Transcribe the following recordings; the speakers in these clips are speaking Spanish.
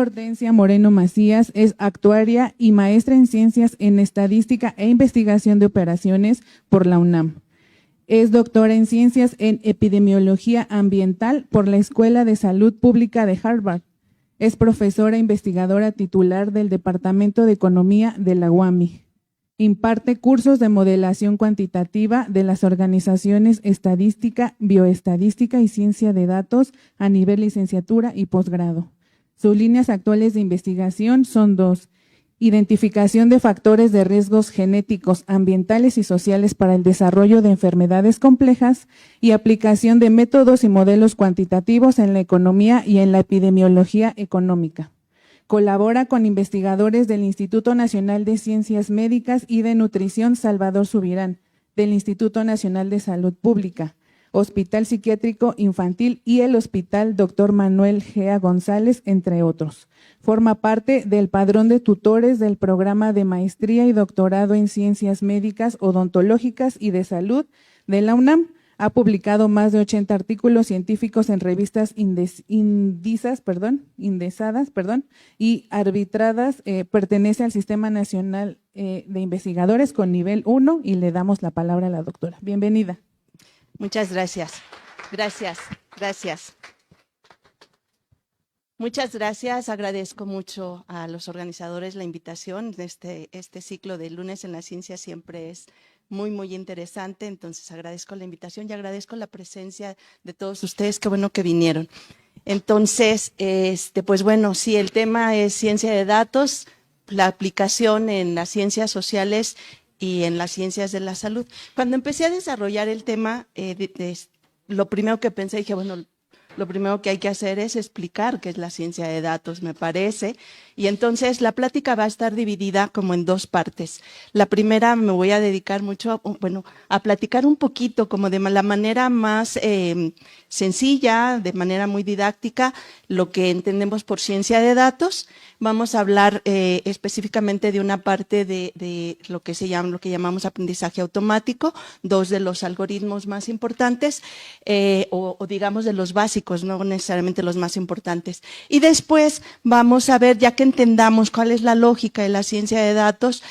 Hortensia Moreno Macías es actuaria y maestra en Ciencias en Estadística e Investigación de Operaciones por la UNAM. Es doctora en Ciencias en Epidemiología Ambiental por la Escuela de Salud Pública de Harvard. Es profesora investigadora titular del Departamento de Economía de la UAMI. Imparte cursos de modelación cuantitativa de las organizaciones Estadística, Bioestadística y Ciencia de Datos a nivel licenciatura y posgrado. Sus líneas actuales de investigación son dos: identificación de factores de riesgos genéticos, ambientales y sociales para el desarrollo de enfermedades complejas y aplicación de métodos y modelos cuantitativos en la economía y en la epidemiología económica. Colabora con investigadores del Instituto Nacional de Ciencias Médicas y de Nutrición Salvador Subirán, del Instituto Nacional de Salud Pública, Hospital Psiquiátrico Infantil y el Hospital Dr. Manuel Gea González, entre otros. Forma parte del padrón de tutores del programa de maestría y doctorado en Ciencias Médicas, Odontológicas y de Salud de la UNAM. Ha publicado más de 80 artículos científicos en revistas indexadas y arbitradas. Pertenece al Sistema Nacional de Investigadores con nivel 1 y le damos la palabra a la doctora. Bienvenida. Muchas gracias. Muchas gracias. Agradezco mucho a los organizadores la invitación. Este ciclo de Lunes en la Ciencia siempre es muy interesante, entonces agradezco la invitación y agradezco la presencia de todos ustedes. Qué bueno que vinieron. Entonces, pues bueno, sí, el tema es ciencia de datos, la aplicación en las ciencias sociales y en las ciencias de la salud. Cuando empecé a desarrollar el tema, lo primero que pensé, dije, bueno, lo primero que hay que hacer es explicar qué es la ciencia de datos, me parece. Y entonces la plática va a estar dividida como en dos partes. La primera me voy a dedicar mucho, a platicar un poquito como de la manera más sencilla, de manera muy didáctica, lo que entendemos por ciencia de datos. Vamos a hablar específicamente de una parte de lo que llamamos aprendizaje automático, dos de los algoritmos más importantes, o digamos de los básicos, no necesariamente los más importantes. Y después vamos a ver, ya que entendamos cuál es la lógica de la ciencia de datos,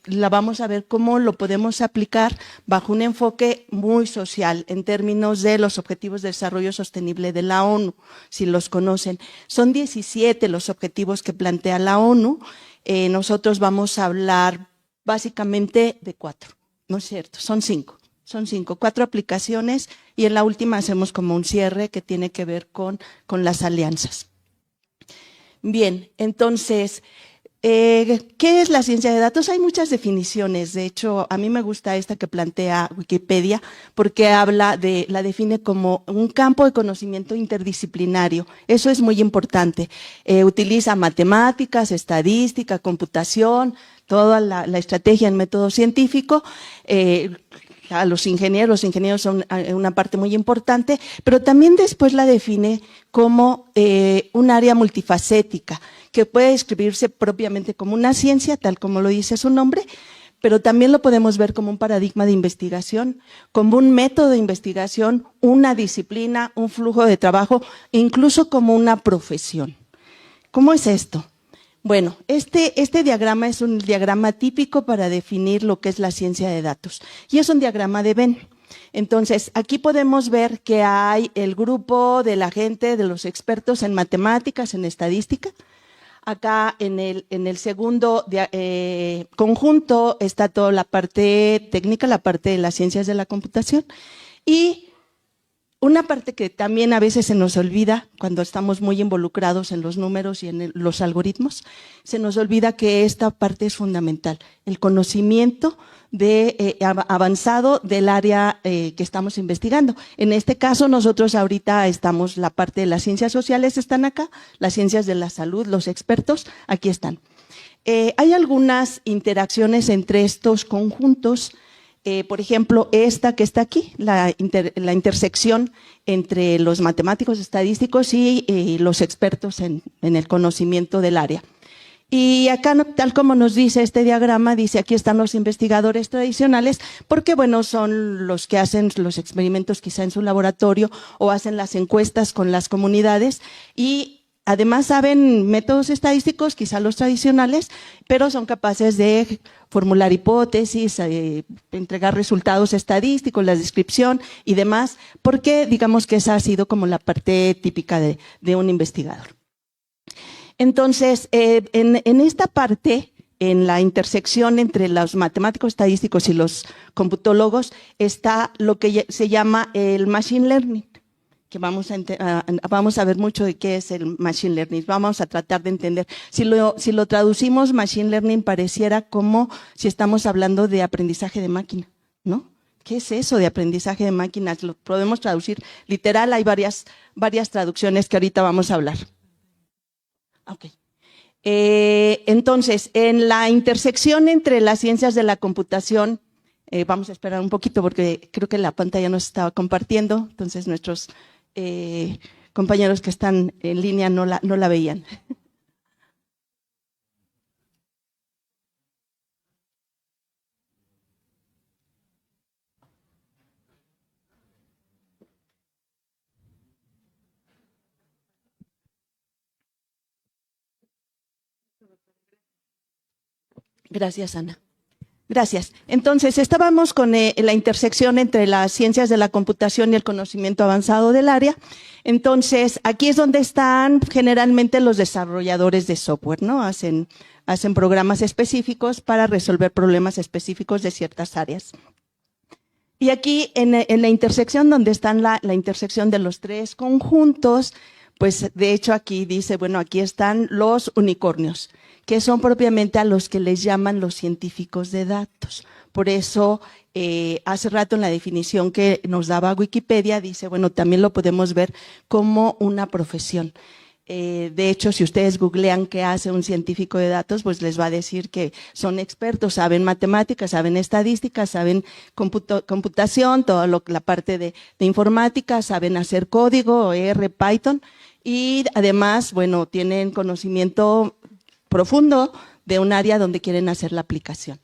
la vamos a ver cómo lo podemos aplicar bajo un enfoque muy social en términos de los Objetivos de Desarrollo Sostenible de la ONU, si los conocen. Son 17 los objetivos que plantea la ONU. Nosotros vamos a hablar básicamente de 4, ¿no es cierto? Son 5. Son 5, 4 aplicaciones y en la última hacemos como un cierre que tiene que ver con las alianzas. Bien, entonces, ¿qué es la ciencia de datos? Hay muchas definiciones. De hecho, a mí me gusta esta que plantea Wikipedia porque la define como un campo de conocimiento interdisciplinario. Eso es muy importante. Utiliza matemáticas, estadística, computación, toda la estrategia en método científico. A los ingenieros son una parte muy importante, pero también después la define como un área multifacética, que puede describirse propiamente como una ciencia, tal como lo dice su nombre, pero también lo podemos ver como un paradigma de investigación, como un método de investigación, una disciplina, un flujo de trabajo, e incluso como una profesión. ¿Cómo es esto? Bueno, este diagrama es un diagrama típico para definir lo que es la ciencia de datos y es un diagrama de Venn. Entonces, aquí podemos ver que hay el grupo de la gente, de los expertos en matemáticas, en estadística. Acá en el segundo conjunto está toda la parte técnica, la parte de las ciencias de la computación y una parte que también a veces se nos olvida cuando estamos muy involucrados en los números y en los algoritmos, se nos olvida que esta parte es fundamental, el conocimiento avanzado del área que estamos investigando. En este caso, nosotros ahorita la parte de las ciencias sociales están acá, las ciencias de la salud, los expertos, aquí están. Hay algunas interacciones entre estos conjuntos. Por ejemplo, esta que está aquí, la intersección entre los matemáticos estadísticos y los expertos en el conocimiento del área. Y acá, tal como nos dice este diagrama, dice aquí están los investigadores tradicionales, porque bueno, son los que hacen los experimentos quizá en su laboratorio o hacen las encuestas con las comunidades y además saben métodos estadísticos, quizá los tradicionales, pero son capaces de formular hipótesis, entregar resultados estadísticos, la descripción y demás, porque digamos que esa ha sido como la parte típica de un investigador. Entonces, en esta parte, en la intersección entre los matemáticos estadísticos y los computólogos, está lo que se llama el machine learning, que vamos a ver mucho de qué es el machine learning. Vamos a tratar de entender. Si lo traducimos, machine learning pareciera como si estamos hablando de aprendizaje de máquina, ¿no? ¿Qué es eso de aprendizaje de máquinas? Lo podemos traducir literal, hay varias traducciones que ahorita vamos a hablar. Ok. Entonces, en la intersección entre las ciencias de la computación, vamos a esperar un poquito porque creo que la pantalla nos estaba compartiendo, entonces nuestros compañeros que están en línea no la veían. Gracias, Ana. Gracias. Entonces, estábamos con la intersección entre las ciencias de la computación y el conocimiento avanzado del área. Entonces, aquí es donde están generalmente los desarrolladores de software, ¿no? Hacen programas específicos para resolver problemas específicos de ciertas áreas. Y aquí, en la intersección, donde están la intersección de los tres conjuntos, pues de hecho aquí dice, bueno, aquí están los unicornios, que son propiamente a los que les llaman los científicos de datos. Por eso, hace rato en la definición que nos daba Wikipedia, dice, bueno, también lo podemos ver como una profesión. De hecho, si ustedes googlean qué hace un científico de datos, pues les va a decir que son expertos, saben matemáticas, saben estadísticas, saben computación, toda la parte de informática, saben hacer código, R, Python, y además, bueno, tienen conocimiento profundo de un área donde quieren hacer la aplicación.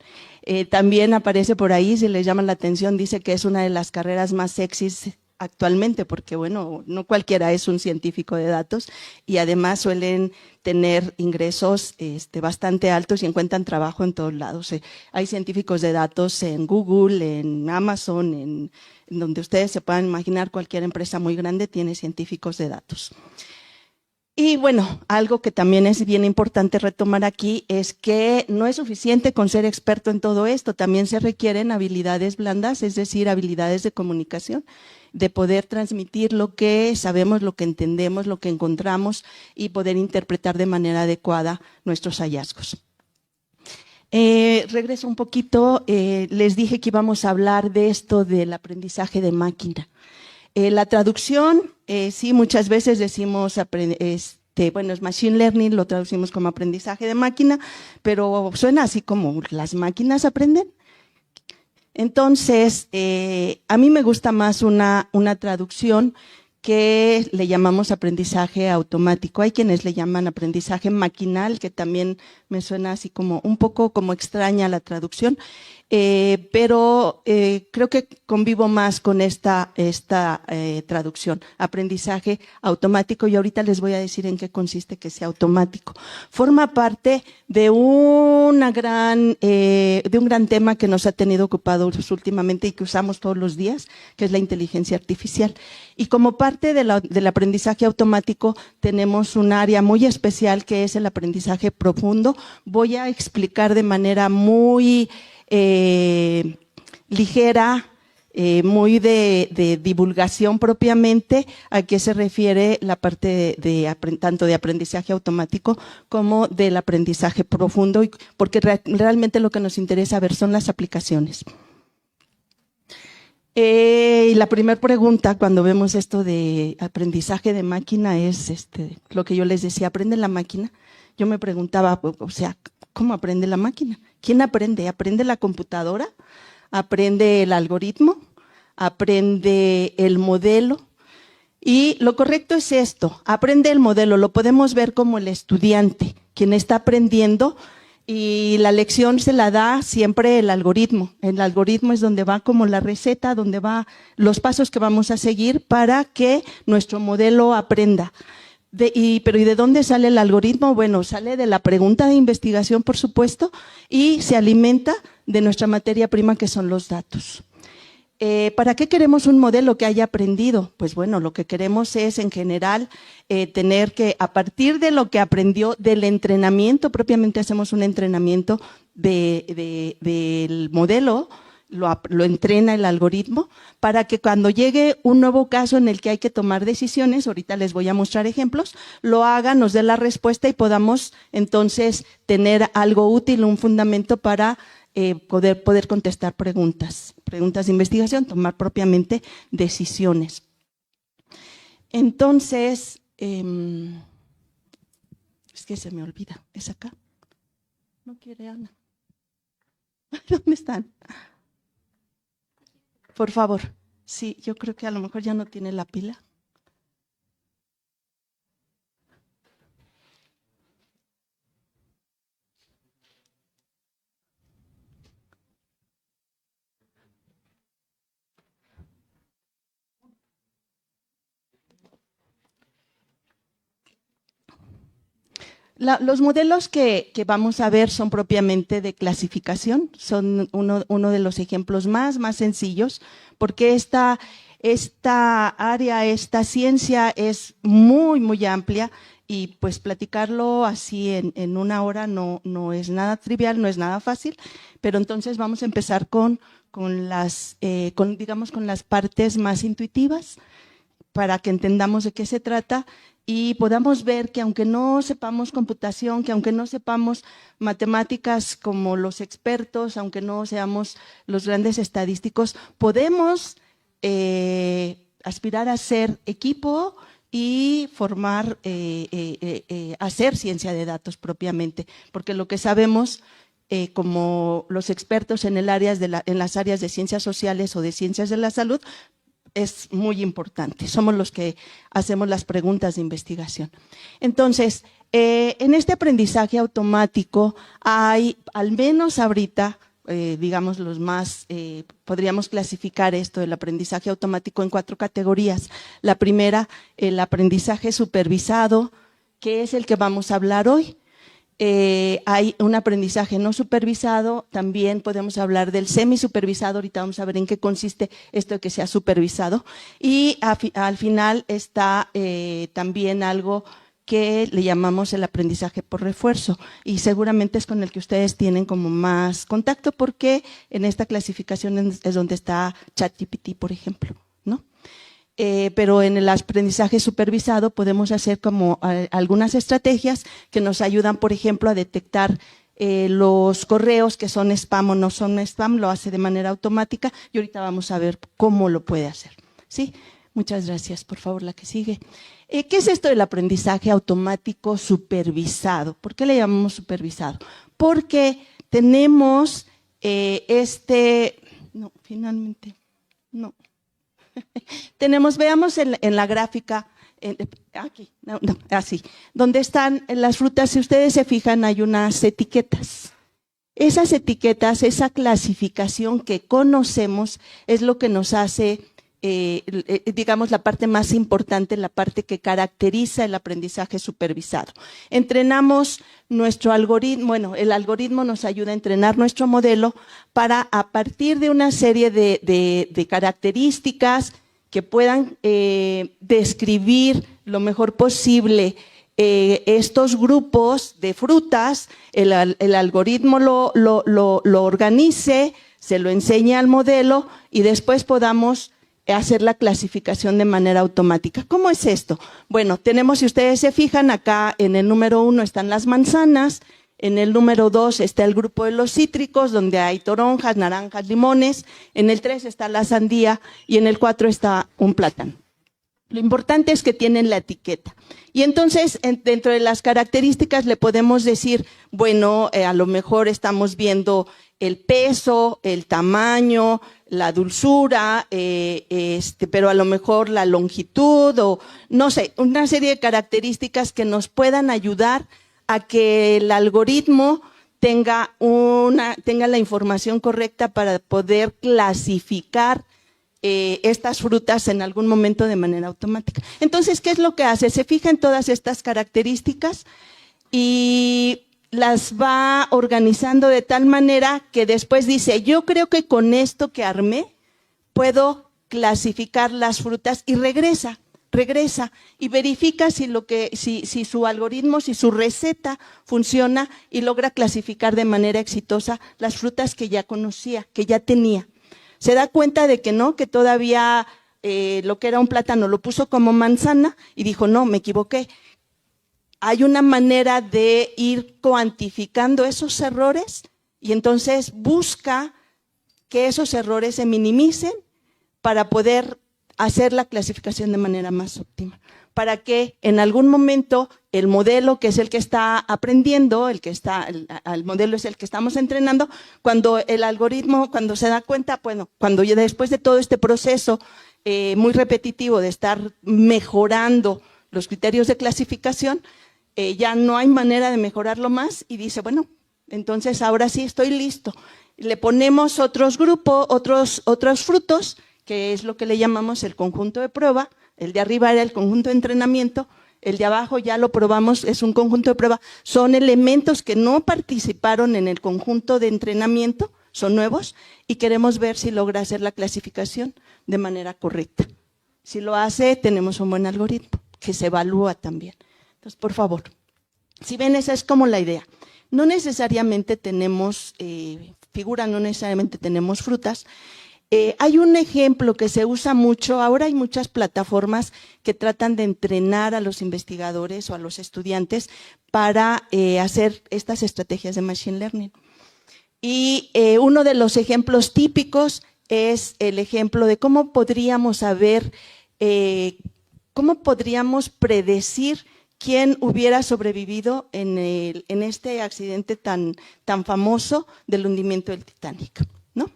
También aparece por ahí, si les llama la atención, dice que es una de las carreras más sexys actualmente, porque bueno, no cualquiera es un científico de datos y además suelen tener ingresos bastante altos y encuentran trabajo en todos lados. Hay científicos de datos en Google, en Amazon, en donde ustedes se puedan imaginar, cualquier empresa muy grande tiene científicos de datos. Y bueno, algo que también es bien importante retomar aquí es que no es suficiente con ser experto en todo esto, también se requieren habilidades blandas, es decir, habilidades de comunicación, de poder transmitir lo que sabemos, lo que entendemos, lo que encontramos y poder interpretar de manera adecuada nuestros hallazgos. Regreso un poquito, les dije que íbamos a hablar de esto del aprendizaje de máquina. La traducción, sí, muchas veces decimos, bueno, es machine learning, lo traducimos como aprendizaje de máquina, pero suena así como, ¿las máquinas aprenden? Entonces, a mí me gusta más una traducción que le llamamos aprendizaje automático. Hay quienes le llaman aprendizaje maquinal, que también me suena así como un poco como extraña la traducción, pero creo que convivo más con esta traducción, aprendizaje automático, y ahorita les voy a decir en qué consiste que sea automático. Forma parte de un gran tema que nos ha tenido ocupados últimamente y que usamos todos los días, que es la inteligencia artificial. Y como parte del aprendizaje automático tenemos un área muy especial que es el aprendizaje profundo. Voy a explicar de manera muy ligera, muy de divulgación propiamente, a qué se refiere la parte tanto de aprendizaje automático como del aprendizaje profundo, porque realmente lo que nos interesa ver son las aplicaciones. Y la primera pregunta cuando vemos esto de aprendizaje de máquina es lo que yo les decía, ¿aprende la máquina? Yo me preguntaba, o sea, ¿cómo aprende la máquina? ¿Quién aprende? ¿Aprende la computadora? ¿Aprende el algoritmo? ¿Aprende el modelo? Y lo correcto es esto, aprende el modelo, lo podemos ver como el estudiante, quien está aprendiendo, y la lección se la da siempre el algoritmo. El algoritmo es donde va como la receta, donde va los pasos que vamos a seguir para que nuestro modelo aprenda. Pero ¿y de dónde sale el algoritmo? Bueno, sale de la pregunta de investigación, por supuesto, y se alimenta de nuestra materia prima, que son los datos. ¿Para qué queremos un modelo que haya aprendido? Pues bueno, lo que queremos es, en general, tener que, a partir de lo que aprendió del entrenamiento, propiamente hacemos un entrenamiento del modelo, lo entrena el algoritmo, para que cuando llegue un nuevo caso en el que hay que tomar decisiones, ahorita les voy a mostrar ejemplos, lo haga, nos dé la respuesta y podamos entonces tener algo útil, un fundamento para poder contestar preguntas de investigación, tomar propiamente decisiones. Entonces, es que se me olvida, ¿es acá? No quiere Ana. ¿Dónde están? Por favor. Sí, yo creo que a lo mejor ya no tiene la pila. Los modelos que vamos a ver son propiamente de clasificación, son uno de los ejemplos más sencillos, porque esta área, esta ciencia es muy amplia, y pues platicarlo así en una hora no es nada trivial, no es nada fácil, pero entonces vamos a empezar con las partes más intuitivas, para que entendamos de qué se trata y podamos ver que aunque no sepamos computación, que aunque no sepamos matemáticas como los expertos, aunque no seamos los grandes estadísticos, podemos aspirar a ser equipo y formar, hacer ciencia de datos propiamente, porque lo que sabemos, como los expertos en las áreas de ciencias sociales o de ciencias de la salud, es muy importante. Somos los que hacemos las preguntas de investigación. Entonces, en este aprendizaje automático hay, al menos ahorita, digamos los más, podríamos clasificar esto del aprendizaje automático en 4 categorías. La primera, el aprendizaje supervisado, que es el que vamos a hablar hoy. Hay un aprendizaje no supervisado, también podemos hablar del semisupervisado, ahorita vamos a ver en qué consiste esto de que sea supervisado, y al final está también algo que le llamamos el aprendizaje por refuerzo, y seguramente es con el que ustedes tienen como más contacto, porque en esta clasificación es donde está ChatGPT, por ejemplo, ¿no? Pero en el aprendizaje supervisado podemos hacer como algunas estrategias que nos ayudan, por ejemplo, a detectar los correos que son spam o no son spam, lo hace de manera automática, y ahorita vamos a ver cómo lo puede hacer. ¿Sí? Muchas gracias. Por favor, la que sigue. ¿Qué es esto del aprendizaje automático supervisado? ¿Por qué le llamamos supervisado? Porque tenemos no, finalmente, no. Tenemos, veamos en la gráfica, aquí, así, donde están las frutas, si ustedes se fijan, hay unas etiquetas. Esas etiquetas, esa clasificación que conocemos es lo que nos hace, digamos, la parte más importante, la parte que caracteriza el aprendizaje supervisado. Entrenamos nuestro algoritmo, bueno, el algoritmo nos ayuda a entrenar nuestro modelo para, a partir de una serie de características que puedan describir lo mejor posible estos grupos de frutas, el algoritmo lo organice, se lo enseñe al modelo y después podamos hacer la clasificación de manera automática. ¿Cómo es esto? Bueno, tenemos, si ustedes se fijan, acá en el número 1 están las manzanas, en el número 2 está el grupo de los cítricos, donde hay toronjas, naranjas, limones, en el 3 está la sandía y en el 4 está un plátano. Lo importante es que tienen la etiqueta. Y entonces, dentro de las características le podemos decir, bueno, a lo mejor estamos viendo el peso, el tamaño, la dulzura, pero a lo mejor la longitud o no sé, una serie de características que nos puedan ayudar a que el algoritmo tenga la información correcta para poder clasificar estas frutas en algún momento de manera automática. Entonces, ¿qué es lo que hace? Se fija en todas estas características y las va organizando de tal manera que después dice, yo creo que con esto que armé puedo clasificar las frutas, y regresa y verifica si su algoritmo, si su receta funciona y logra clasificar de manera exitosa las frutas que ya conocía, que ya tenía. Se da cuenta de que no, que todavía lo que era un plátano lo puso como manzana y dijo, no, me equivoqué. Hay una manera de ir cuantificando esos errores y entonces busca que esos errores se minimicen para poder hacer la clasificación de manera más óptima, para que en algún momento el modelo, que es el que está aprendiendo, el modelo es el que estamos entrenando, cuando el algoritmo, cuando se da cuenta, bueno, cuando ya después de todo este proceso muy repetitivo de estar mejorando los criterios de clasificación, ya no hay manera de mejorarlo más y dice, bueno, entonces ahora sí estoy listo. Le ponemos otros grupos, otros frutos, que es lo que le llamamos el conjunto de prueba. El de arriba era el conjunto de entrenamiento, el de abajo ya lo probamos, es un conjunto de prueba. Son elementos que no participaron en el conjunto de entrenamiento, son nuevos, y queremos ver si logra hacer la clasificación de manera correcta. Si lo hace, tenemos un buen algoritmo, que se evalúa también. Entonces, por favor, si ven, esa es como la idea. No necesariamente tenemos figura, no necesariamente tenemos frutas. Hay un ejemplo que se usa mucho, ahora hay muchas plataformas que tratan de entrenar a los investigadores o a los estudiantes para hacer estas estrategias de Machine Learning. Y uno de los ejemplos típicos es el ejemplo de cómo podríamos saber, cómo podríamos predecir quién hubiera sobrevivido en este accidente tan famoso del hundimiento del Titanic, ¿no?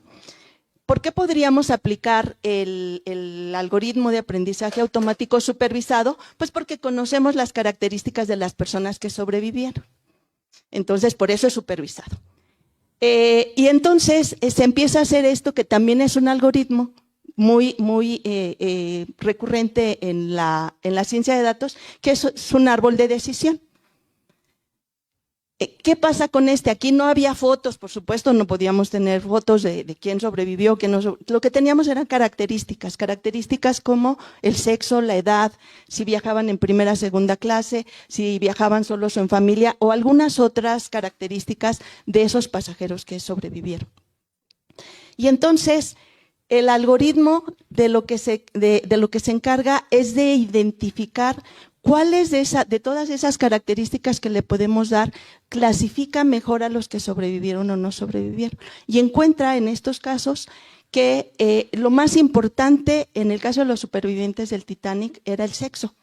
¿Por qué podríamos aplicar el algoritmo de aprendizaje automático supervisado? Pues porque conocemos las características de las personas que sobrevivieron. Entonces, por eso es supervisado. Y entonces se empieza a hacer esto, que también es un algoritmo muy recurrente en la ciencia de datos, que es un árbol de decisión. ¿Qué pasa con este? Aquí no había fotos, por supuesto, no podíamos tener fotos de quién sobrevivió, quién no. Lo que teníamos eran características como el sexo, la edad, si viajaban en primera, segunda clase, si viajaban solos o en familia, o algunas otras características de esos pasajeros que sobrevivieron. Y entonces, el algoritmo de lo que se encarga es de identificar cuáles de todas esas características que le podemos dar clasifica mejor a los que sobrevivieron o no sobrevivieron. Y encuentra en estos casos que lo más importante en el caso de los supervivientes del Titanic era el sexo.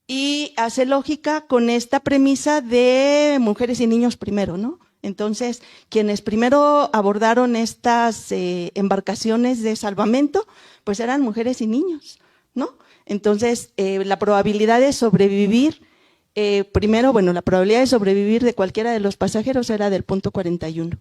Y hace lógica con esta premisa de mujeres y niños primero, ¿no? Entonces, quienes primero abordaron estas embarcaciones de salvamento, pues eran mujeres y niños, ¿no? Entonces, la probabilidad de sobrevivir, primero, bueno, la probabilidad de sobrevivir de cualquiera de los pasajeros era del 0.41.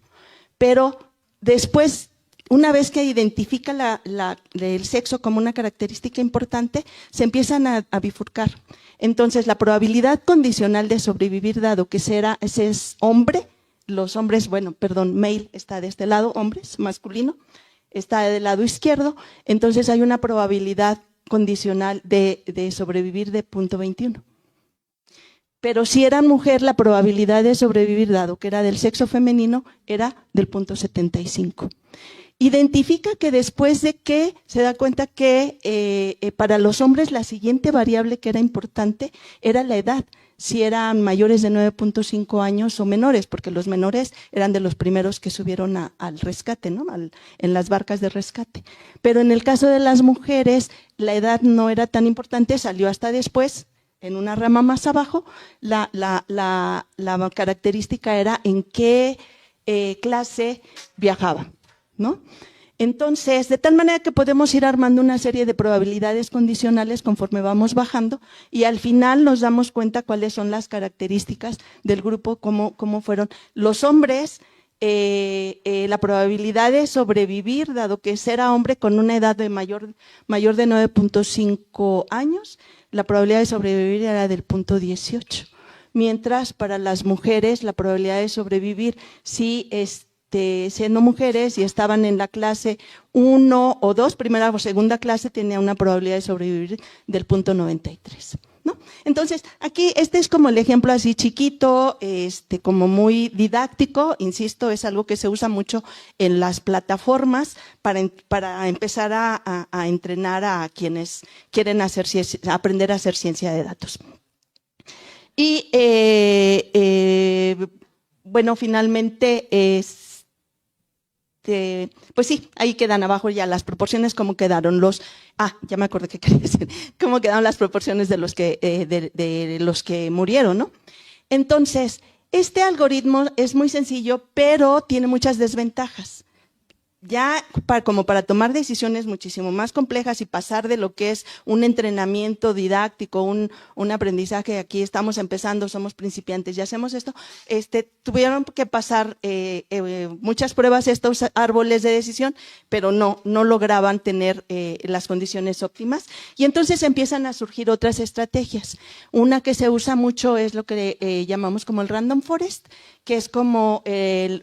Pero después, una vez que identifica el sexo como una característica importante, se empiezan a bifurcar. Entonces, la probabilidad condicional de sobrevivir, dado que ese es hombre, los hombres, bueno, perdón, male está de este lado, hombres, masculino, está del lado izquierdo, entonces hay una probabilidad condicional de sobrevivir de 0.21. Pero si era mujer, la probabilidad de sobrevivir, dado que era del sexo femenino, era del 0.75. Identifica que después de que se da cuenta que para los hombres la siguiente variable que era importante era la edad, si eran mayores de 9.5 años o menores, porque los menores eran de los primeros que subieron al rescate, ¿no? En las barcas de rescate. Pero en el caso de las mujeres, la edad no era tan importante, salió hasta después, en una rama más abajo, la característica era en qué clase viajaba, ¿no? Entonces, de tal manera que podemos ir armando una serie de probabilidades condicionales conforme vamos bajando y al final nos damos cuenta cuáles son las características del grupo, cómo fueron. Los hombres la probabilidad de sobrevivir, dado que era hombre con una edad de mayor de 9.5 años, la probabilidad de sobrevivir era del 0.18. Mientras para las mujeres la probabilidad de sobrevivir, si siendo mujeres y estaban en la clase 1 o 2, primera o segunda clase, tenía una probabilidad de sobrevivir del 0.93. ¿No? Entonces, aquí este es como el ejemplo así chiquito, como muy didáctico, insisto, es algo que se usa mucho en las plataformas para empezar a entrenar a quienes quieren aprender a hacer ciencia de datos. Y bueno, finalmente pues sí, ahí quedan abajo ya las proporciones, cómo quedaron ya me acordé qué quería decir, cómo quedaron las proporciones de los que murieron, ¿no? Entonces, este algoritmo es muy sencillo, pero tiene muchas desventajas. Ya como para tomar decisiones muchísimo más complejas y pasar de lo que es un entrenamiento didáctico, un aprendizaje, aquí estamos empezando, somos principiantes y hacemos esto, tuvieron que pasar muchas pruebas estos árboles de decisión, pero no lograban tener las condiciones óptimas y entonces empiezan a surgir otras estrategias. Una que se usa mucho es lo que llamamos como el random forest, que es como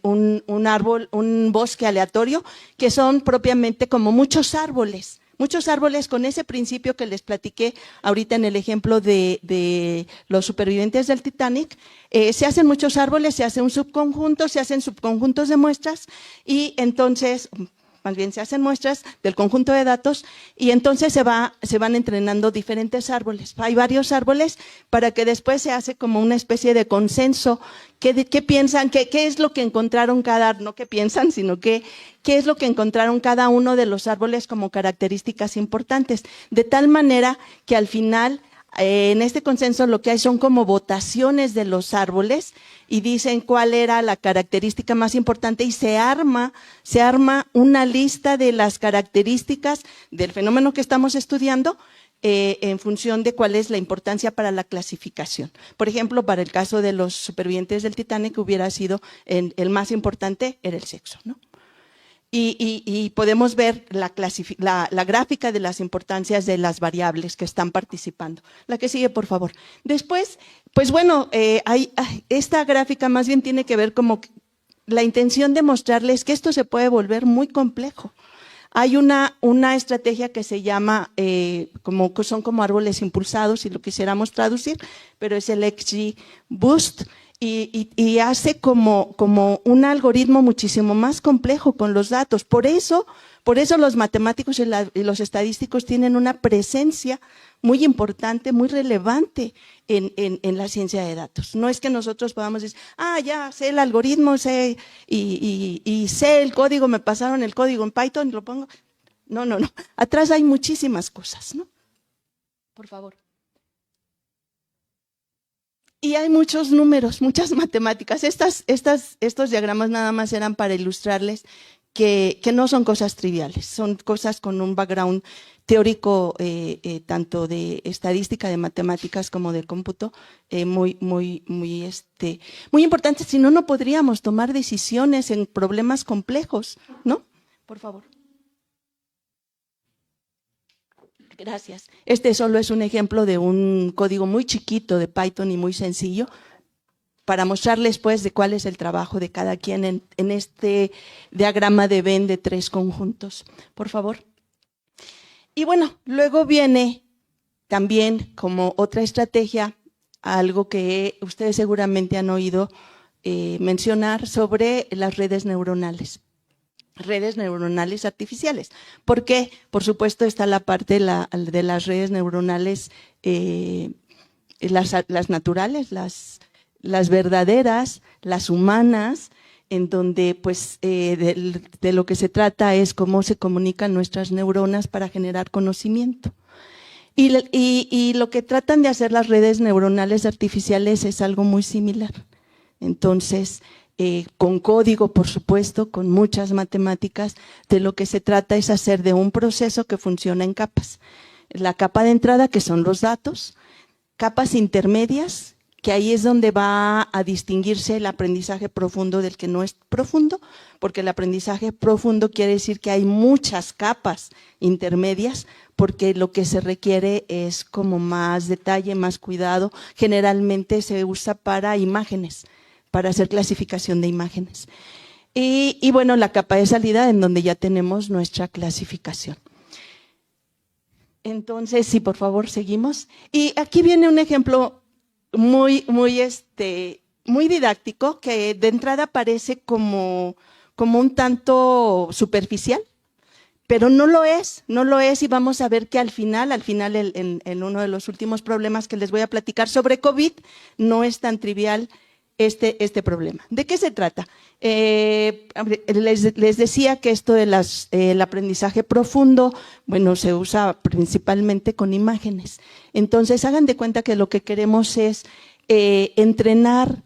un bosque aleatorio, que son propiamente como muchos árboles con ese principio que les platiqué ahorita en el ejemplo de los supervivientes del Titanic. Se hacen muchos árboles, se hace un subconjunto, se hacen subconjuntos de muestras y entonces, más bien se hacen muestras del conjunto de datos y entonces se van entrenando diferentes árboles. Hay varios árboles para que después se hace como una especie de consenso. ¿Qué piensan? ¿Qué es lo que encontraron no qué piensan, sino qué es lo que encontraron cada uno de los árboles como características importantes? De tal manera que al final, en este consenso lo que hay son como votaciones de los árboles y dicen cuál era la característica más importante y se arma una lista de las características del fenómeno que estamos estudiando en función de cuál es la importancia para la clasificación. Por ejemplo, para el caso de los supervivientes del Titanic hubiera sido el más importante era el sexo, ¿no? Y podemos ver la gráfica de las importancias de las variables que están participando. La que sigue, por favor. Después, pues bueno, esta gráfica más bien tiene que ver como la intención de mostrarles que esto se puede volver muy complejo. Hay una estrategia que se llama, son como árboles impulsados, si lo quisiéramos traducir, pero es el XGBoost, y hace como un algoritmo muchísimo más complejo con los datos. Por eso los matemáticos y los estadísticos tienen una presencia muy importante, muy relevante en la ciencia de datos. No es que nosotros podamos decir, ya sé el algoritmo, sé y sé el código, me pasaron el código en Python y lo pongo. No. Atrás hay muchísimas cosas, ¿no? Por favor. Y hay muchos números, muchas matemáticas. Estos diagramas nada más eran para ilustrarles que no son cosas triviales, son cosas con un background teórico, tanto de estadística, de matemáticas como de cómputo, muy importantes. Si no, no podríamos tomar decisiones en problemas complejos, ¿no? Por favor. Gracias. Este solo es un ejemplo de un código muy chiquito de Python y muy sencillo para mostrarles pues de cuál es el trabajo de cada quien en este diagrama de Venn de 3 conjuntos. Por favor. Y bueno, luego viene también como otra estrategia, algo que ustedes seguramente han oído mencionar sobre las redes neuronales. Redes neuronales artificiales. ¿Por qué? Por supuesto está la parte de las redes neuronales, las naturales, las verdaderas, las humanas, en donde pues de lo que se trata es cómo se comunican nuestras neuronas para generar conocimiento. Y lo que tratan de hacer las redes neuronales artificiales es algo muy similar. Entonces, con código, por supuesto, con muchas matemáticas, de lo que se trata es hacer de un proceso que funciona en capas. La capa de entrada, que son los datos, capas intermedias, que ahí es donde va a distinguirse el aprendizaje profundo del que no es profundo, porque el aprendizaje profundo quiere decir que hay muchas capas intermedias, porque lo que se requiere es como más detalle, más cuidado. Generalmente se usa para imágenes, para hacer clasificación de imágenes. Y bueno, la capa de salida en donde ya tenemos nuestra clasificación. Entonces, sí, por favor, seguimos. Y aquí viene un ejemplo muy didáctico, que de entrada parece como un tanto superficial, pero no lo es, y vamos a ver que al final en uno de los últimos problemas que les voy a platicar sobre COVID, no es tan trivial este problema. ¿De qué se trata? Les decía que esto del aprendizaje profundo, bueno, se usa principalmente con imágenes. Entonces, hagan de cuenta que lo que queremos es entrenar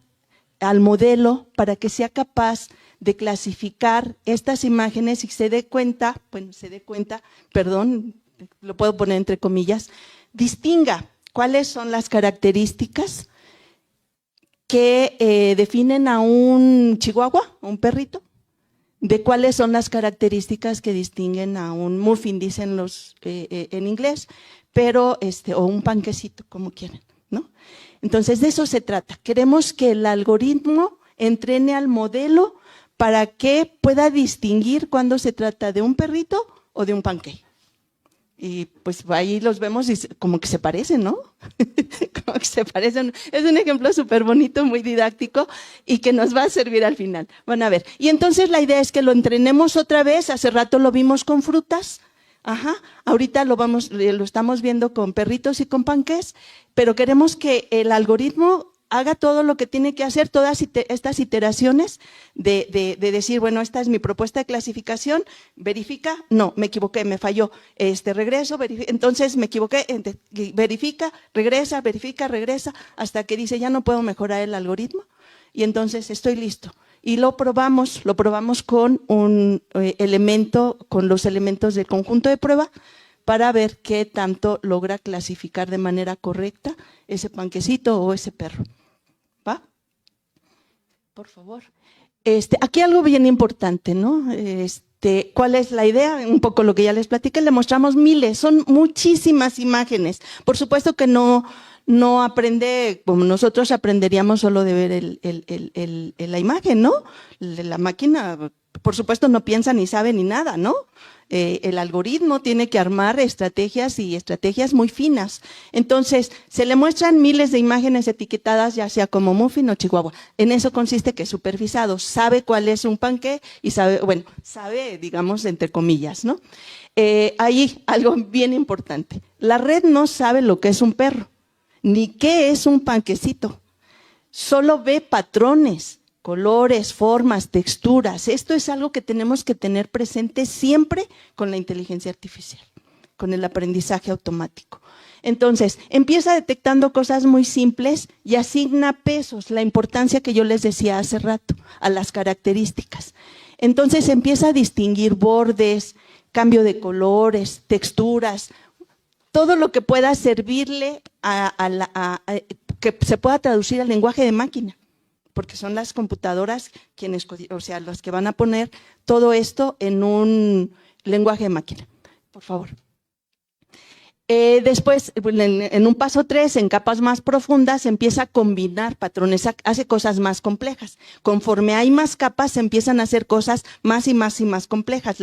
al modelo para que sea capaz de clasificar estas imágenes y se dé cuenta, lo puedo poner entre comillas, distinga cuáles son las características que definen a un chihuahua, a un perrito, de cuáles son las características que distinguen a un muffin, dicen los en inglés, pero o un panquecito, como quieran, ¿no? Entonces, de eso se trata. Queremos que el algoritmo entrene al modelo para que pueda distinguir cuando se trata de un perrito o de un panqué. Y pues ahí los vemos y como que se parecen, ¿no? Como que se parecen. Es un ejemplo súper bonito, muy didáctico y que nos va a servir al final. Van a ver. Y entonces la idea es que lo entrenemos otra vez. Hace rato lo vimos con frutas. Ahorita lo estamos viendo con perritos y con panqués, pero queremos que el algoritmo haga todo lo que tiene que hacer, todas estas iteraciones de decir, bueno, esta es mi propuesta de clasificación, verifica, no, me equivoqué, me falló, regreso, entonces me equivoqué, verifica, regresa, verifica, hasta que dice, ya no puedo mejorar el algoritmo, y entonces estoy listo. Y lo probamos con un elemento, con los elementos del conjunto de prueba, para ver qué tanto logra clasificar de manera correcta ese panquecito o ese perro. ¿Va? Por favor. Aquí algo bien importante, ¿no? ¿Cuál es la idea? Un poco lo que ya les platiqué, le mostramos miles, son muchísimas imágenes. Por supuesto que no aprende como nosotros aprenderíamos solo de ver la imagen, ¿no? La máquina, por supuesto, no piensa ni sabe ni nada, ¿no? El algoritmo tiene que armar estrategias muy finas. Entonces, se le muestran miles de imágenes etiquetadas, ya sea como muffin o chihuahua. En eso consiste que es supervisado, sabe cuál es un panqué y sabe, digamos, entre comillas, ¿no? Ahí algo bien importante. La red no sabe lo que es un perro, ni qué es un panquecito. Solo ve patrones, colores, formas, texturas. Esto es algo que tenemos que tener presente siempre con la inteligencia artificial, con el aprendizaje automático. Entonces, empieza detectando cosas muy simples y asigna pesos, la importancia que yo les decía hace rato, a las características. Entonces, empieza a distinguir bordes, cambio de colores, texturas, todo lo que pueda servirle que se pueda traducir al lenguaje de máquina, porque son las computadoras las que van a poner todo esto en un lenguaje de máquina. Por favor. Después, en un paso 3, en capas más profundas, empieza a combinar patrones, hace cosas más complejas. Conforme hay más capas, se empiezan a hacer cosas más y más y más complejas.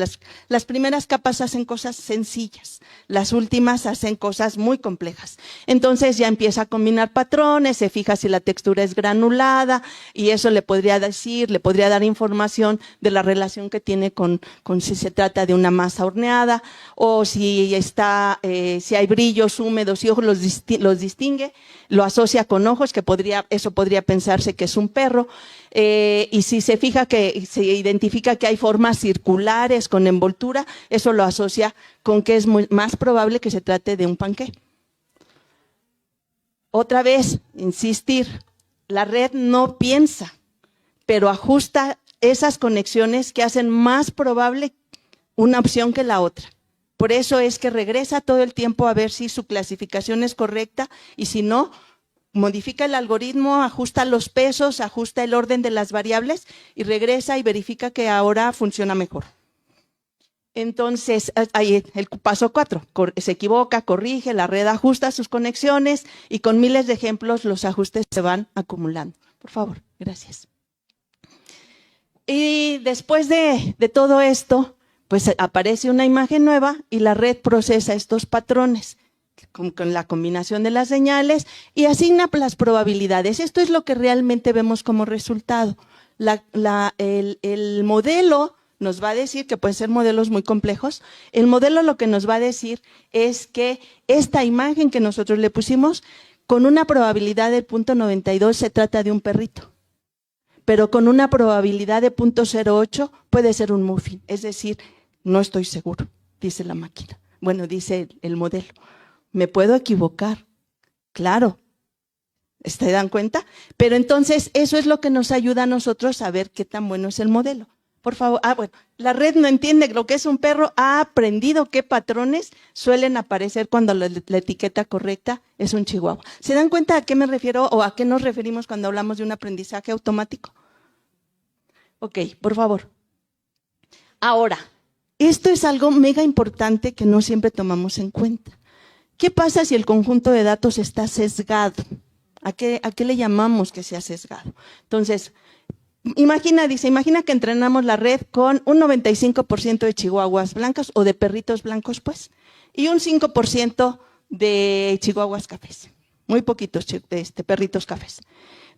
Las primeras capas hacen cosas sencillas, las últimas hacen cosas muy complejas. Entonces ya empieza a combinar patrones, se fija si la textura es granulada y eso le podría dar información de la relación que tiene con si se trata de una masa horneada o si hay brillos húmedos y ojos, los distingue, lo asocia con ojos, eso podría pensarse que es un perro, y si se fija que se identifica que hay formas circulares con envoltura, eso lo asocia con que es más probable que se trate de un panqué. Otra vez, insistir, la red no piensa, pero ajusta esas conexiones que hacen más probable una opción que la otra. Por eso es que regresa todo el tiempo a ver si su clasificación es correcta y si no, modifica el algoritmo, ajusta los pesos, ajusta el orden de las variables y regresa y verifica que ahora funciona mejor. Entonces, ahí el paso 4, se equivoca, corrige, la red ajusta sus conexiones y con miles de ejemplos los ajustes se van acumulando. Por favor, gracias. Y después de todo esto, pues aparece una imagen nueva y la red procesa estos patrones con la combinación de las señales y asigna las probabilidades. Esto es lo que realmente vemos como resultado. El modelo nos va a decir, que pueden ser modelos muy complejos, el modelo lo que nos va a decir es que esta imagen que nosotros le pusimos, con una probabilidad de 0.92 se trata de un perrito, pero con una probabilidad de 0.08 puede ser un muffin, es decir, no estoy seguro, dice la máquina. Bueno, dice el modelo, me puedo equivocar, claro. ¿Se dan cuenta? Pero entonces eso es lo que nos ayuda a nosotros a ver qué tan bueno es el modelo. Por favor, bueno, la red no entiende lo que es un perro, ha aprendido qué patrones suelen aparecer cuando la etiqueta correcta es un chihuahua. ¿Se dan cuenta a qué me refiero o a qué nos referimos cuando hablamos de un aprendizaje automático? Ok, por favor. Ahora, esto es algo mega importante que no siempre tomamos en cuenta. ¿Qué pasa si el conjunto de datos está sesgado? ¿A qué le llamamos que sea sesgado? Entonces, imagina que entrenamos la red con un 95% de chihuahuas blancas o de perritos blancos, pues, y un 5% de chihuahuas cafés. Muy poquitos perritos cafés.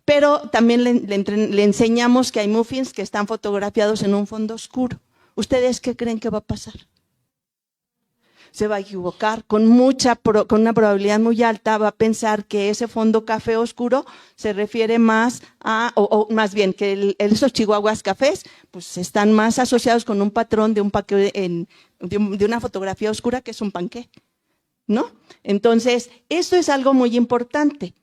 Pero también le enseñamos que hay muffins que están fotografiados en un fondo oscuro. ¿Ustedes qué creen que va a pasar? Se va a equivocar con una probabilidad muy alta, va a pensar que ese fondo café oscuro se refiere más a, o más bien que esos chihuahuas cafés pues están más asociados con un patrón de un de una fotografía oscura que es un panqué, ¿no? Entonces, esto es algo muy importante.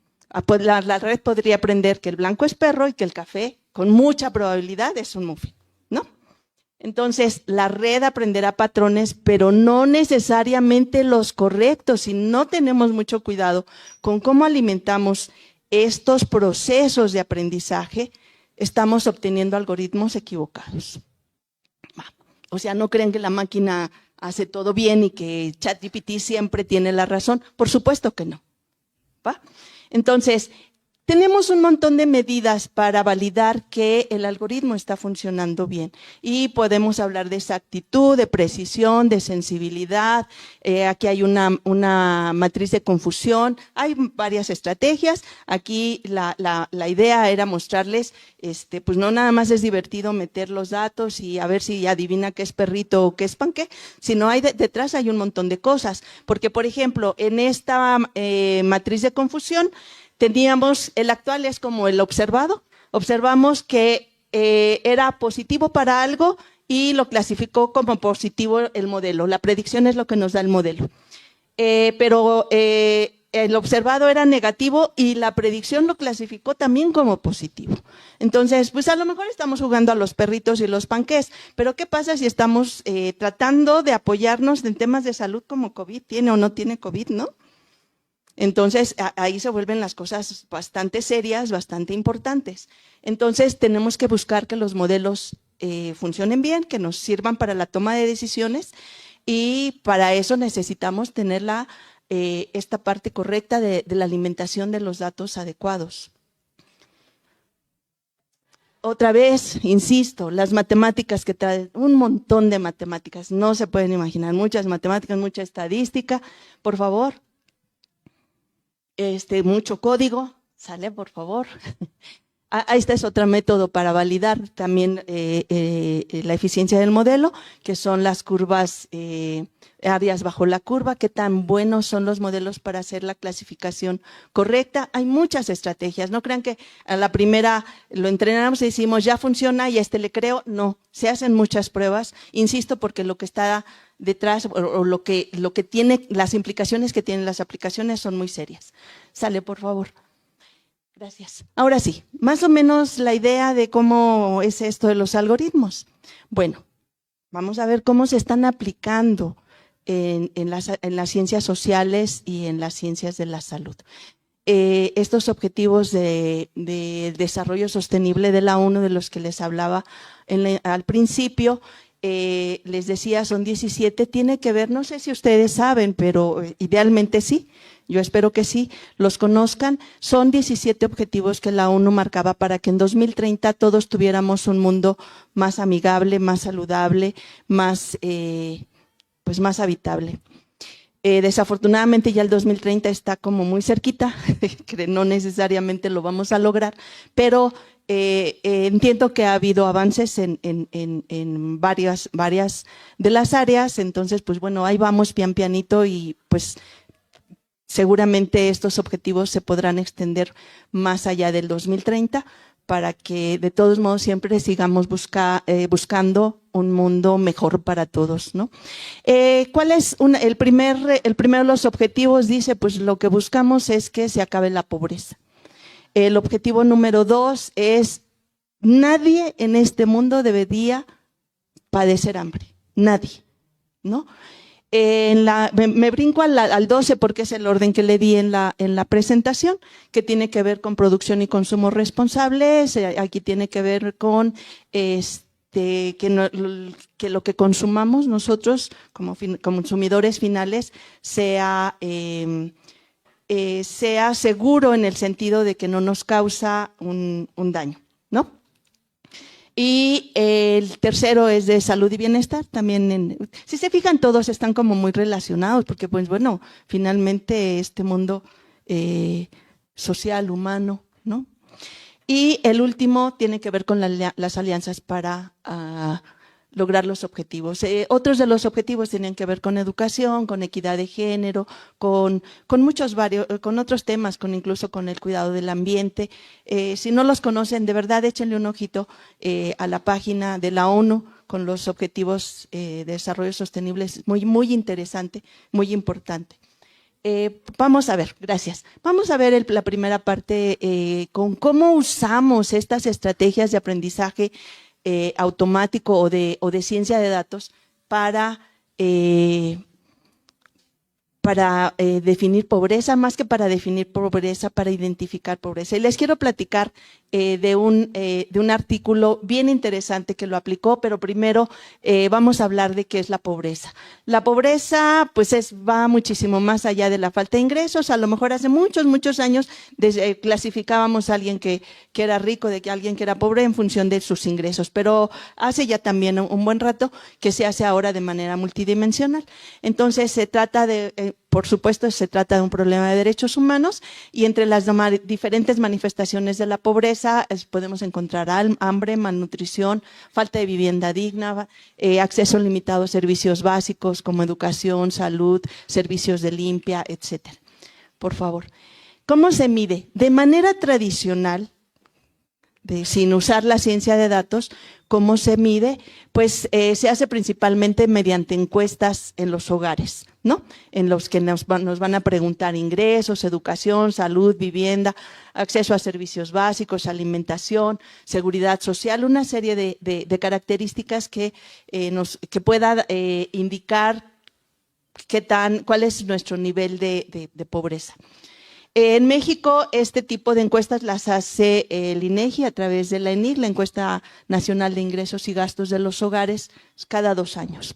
Pues la red podría aprender que el blanco es perro y que el café con mucha probabilidad es un muffin, ¿no? Entonces, la red aprenderá patrones, pero no necesariamente los correctos. Si no tenemos mucho cuidado con cómo alimentamos estos procesos de aprendizaje, estamos obteniendo algoritmos equivocados. O sea, no creen que la máquina hace todo bien y que ChatGPT siempre tiene la razón. Por supuesto que no. ¿Va? Entonces, tenemos un montón de medidas para validar que el algoritmo está funcionando bien y podemos hablar de exactitud, de precisión, de sensibilidad. Aquí hay una matriz de confusión, hay varias estrategias. Aquí la idea era mostrarles, pues no nada más es divertido meter los datos y a ver si adivina qué es perrito o qué es panqué, sino detrás hay un montón de cosas. Porque, por ejemplo, en esta matriz de confusión, teníamos, el actual es como el observado, observamos que era positivo para algo y lo clasificó como positivo el modelo. La predicción es lo que nos da el modelo. Pero el observado era negativo y la predicción lo clasificó también como positivo. Entonces, pues a lo mejor estamos jugando a los perritos y los panqués, pero ¿qué pasa si estamos tratando de apoyarnos en temas de salud como COVID? ¿Tiene o no tiene COVID, no? Entonces, ahí se vuelven las cosas bastante serias, bastante importantes. Entonces, tenemos que buscar que los modelos funcionen bien, que nos sirvan para la toma de decisiones y para eso necesitamos tener esta parte correcta de la alimentación de los datos adecuados. Otra vez, insisto, las matemáticas que traen, un montón de matemáticas, no se pueden imaginar, muchas matemáticas, mucha estadística, por favor. Mucho código, sale por favor. Este es otro método para validar también la eficiencia del modelo, que son las curvas, áreas bajo la curva, qué tan buenos son los modelos para hacer la clasificación correcta. Hay muchas estrategias, no crean que a la primera lo entrenamos y decimos ya funciona y le creo, no, se hacen muchas pruebas, insisto, porque lo que está detrás o lo que tiene, las implicaciones que tienen las aplicaciones son muy serias. Sale, por favor. Gracias. Ahora sí, más o menos la idea de cómo es esto de los algoritmos. Bueno, vamos a ver cómo se están aplicando en las ciencias sociales y en las ciencias de la salud. estos objetivos de desarrollo sostenible de la ONU, de los que les hablaba al principio. Les decía, son 17, tiene que ver, no sé si ustedes saben, pero idealmente sí, yo espero que sí, los conozcan. Son 17 objetivos que la ONU marcaba para que en 2030 todos tuviéramos un mundo más amigable, más saludable, más, pues más habitable. Desafortunadamente ya el 2030 está como muy cerquita, que no necesariamente lo vamos a lograr, pero entiendo que ha habido avances en varias de las áreas, entonces pues bueno, ahí vamos pian pianito y pues seguramente estos objetivos se podrán extender más allá del 2030 para que de todos modos siempre sigamos buscando un mundo mejor para todos, ¿no? ¿Cuál es el primero de los objetivos? Dice, pues lo que buscamos es que se acabe la pobreza. El objetivo número 2 es, nadie en este mundo debería padecer hambre, nadie, ¿no? Me brinco al 12 porque es el orden que le di en la presentación, que tiene que ver con producción y consumo responsables. Aquí tiene que ver con que lo que consumamos nosotros como consumidores finales sea seguro en el sentido de que no nos causa un daño, ¿no? Y el tercero es de salud y bienestar. También, si se fijan, todos están como muy relacionados, porque pues bueno, finalmente este mundo social, humano, ¿no? Y el último tiene que ver con las alianzas para lograr los objetivos. Otros de los objetivos tienen que ver con educación, con equidad de género, con otros temas, incluso con el cuidado del ambiente. Si no los conocen, de verdad, échenle un ojito a la página de la ONU con los objetivos de desarrollo sostenible. Es muy, muy interesante, muy importante. Vamos a ver, gracias. Vamos a ver la primera parte con cómo usamos estas estrategias de aprendizaje automático o de ciencia de datos para definir pobreza, más que para definir pobreza, para identificar pobreza. Y les quiero platicar de un artículo bien interesante que lo aplicó, pero primero vamos a hablar de qué es la pobreza. La pobreza pues va muchísimo más allá de la falta de ingresos. A lo mejor hace muchos años clasificábamos a alguien que era rico, de que alguien que era pobre en función de sus ingresos, pero hace ya también un buen rato que se hace ahora de manera multidimensional. Entonces se trata por supuesto, se trata de un problema de derechos humanos, y entre las diferentes manifestaciones de la pobreza podemos encontrar hambre, malnutrición, falta de vivienda digna, acceso limitado a servicios básicos como educación, salud, servicios de limpia, etcétera. Por favor. ¿Cómo se mide? De manera tradicional, sin usar la ciencia de datos, ¿cómo se mide? Pues se hace principalmente mediante encuestas en los hogares, ¿no? En los que nos van a preguntar ingresos, educación, salud, vivienda, acceso a servicios básicos, alimentación, seguridad social, una serie de características que pueda indicar cuál es nuestro nivel de pobreza. En México, este tipo de encuestas las hace el INEGI a través de la ENIG, la Encuesta Nacional de Ingresos y Gastos de los Hogares, cada 2 años.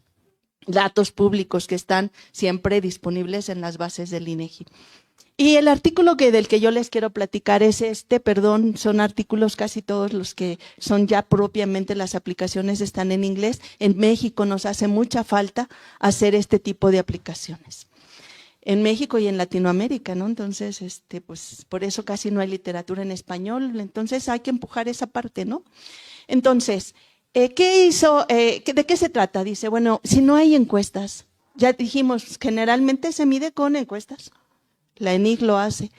Datos públicos que están siempre disponibles en las bases del INEGI. Y el artículo del que yo les quiero platicar es son artículos casi todos los que son ya propiamente las aplicaciones están en inglés. En México nos hace mucha falta hacer este tipo de aplicaciones. En México y en Latinoamérica, ¿no? Entonces, pues por eso casi no hay literatura en español, entonces hay que empujar esa parte, ¿no? Entonces, ¿qué hizo? ¿De qué se trata? Dice, bueno, si no hay encuestas, ya dijimos, generalmente se mide con encuestas, la ENIG lo hace.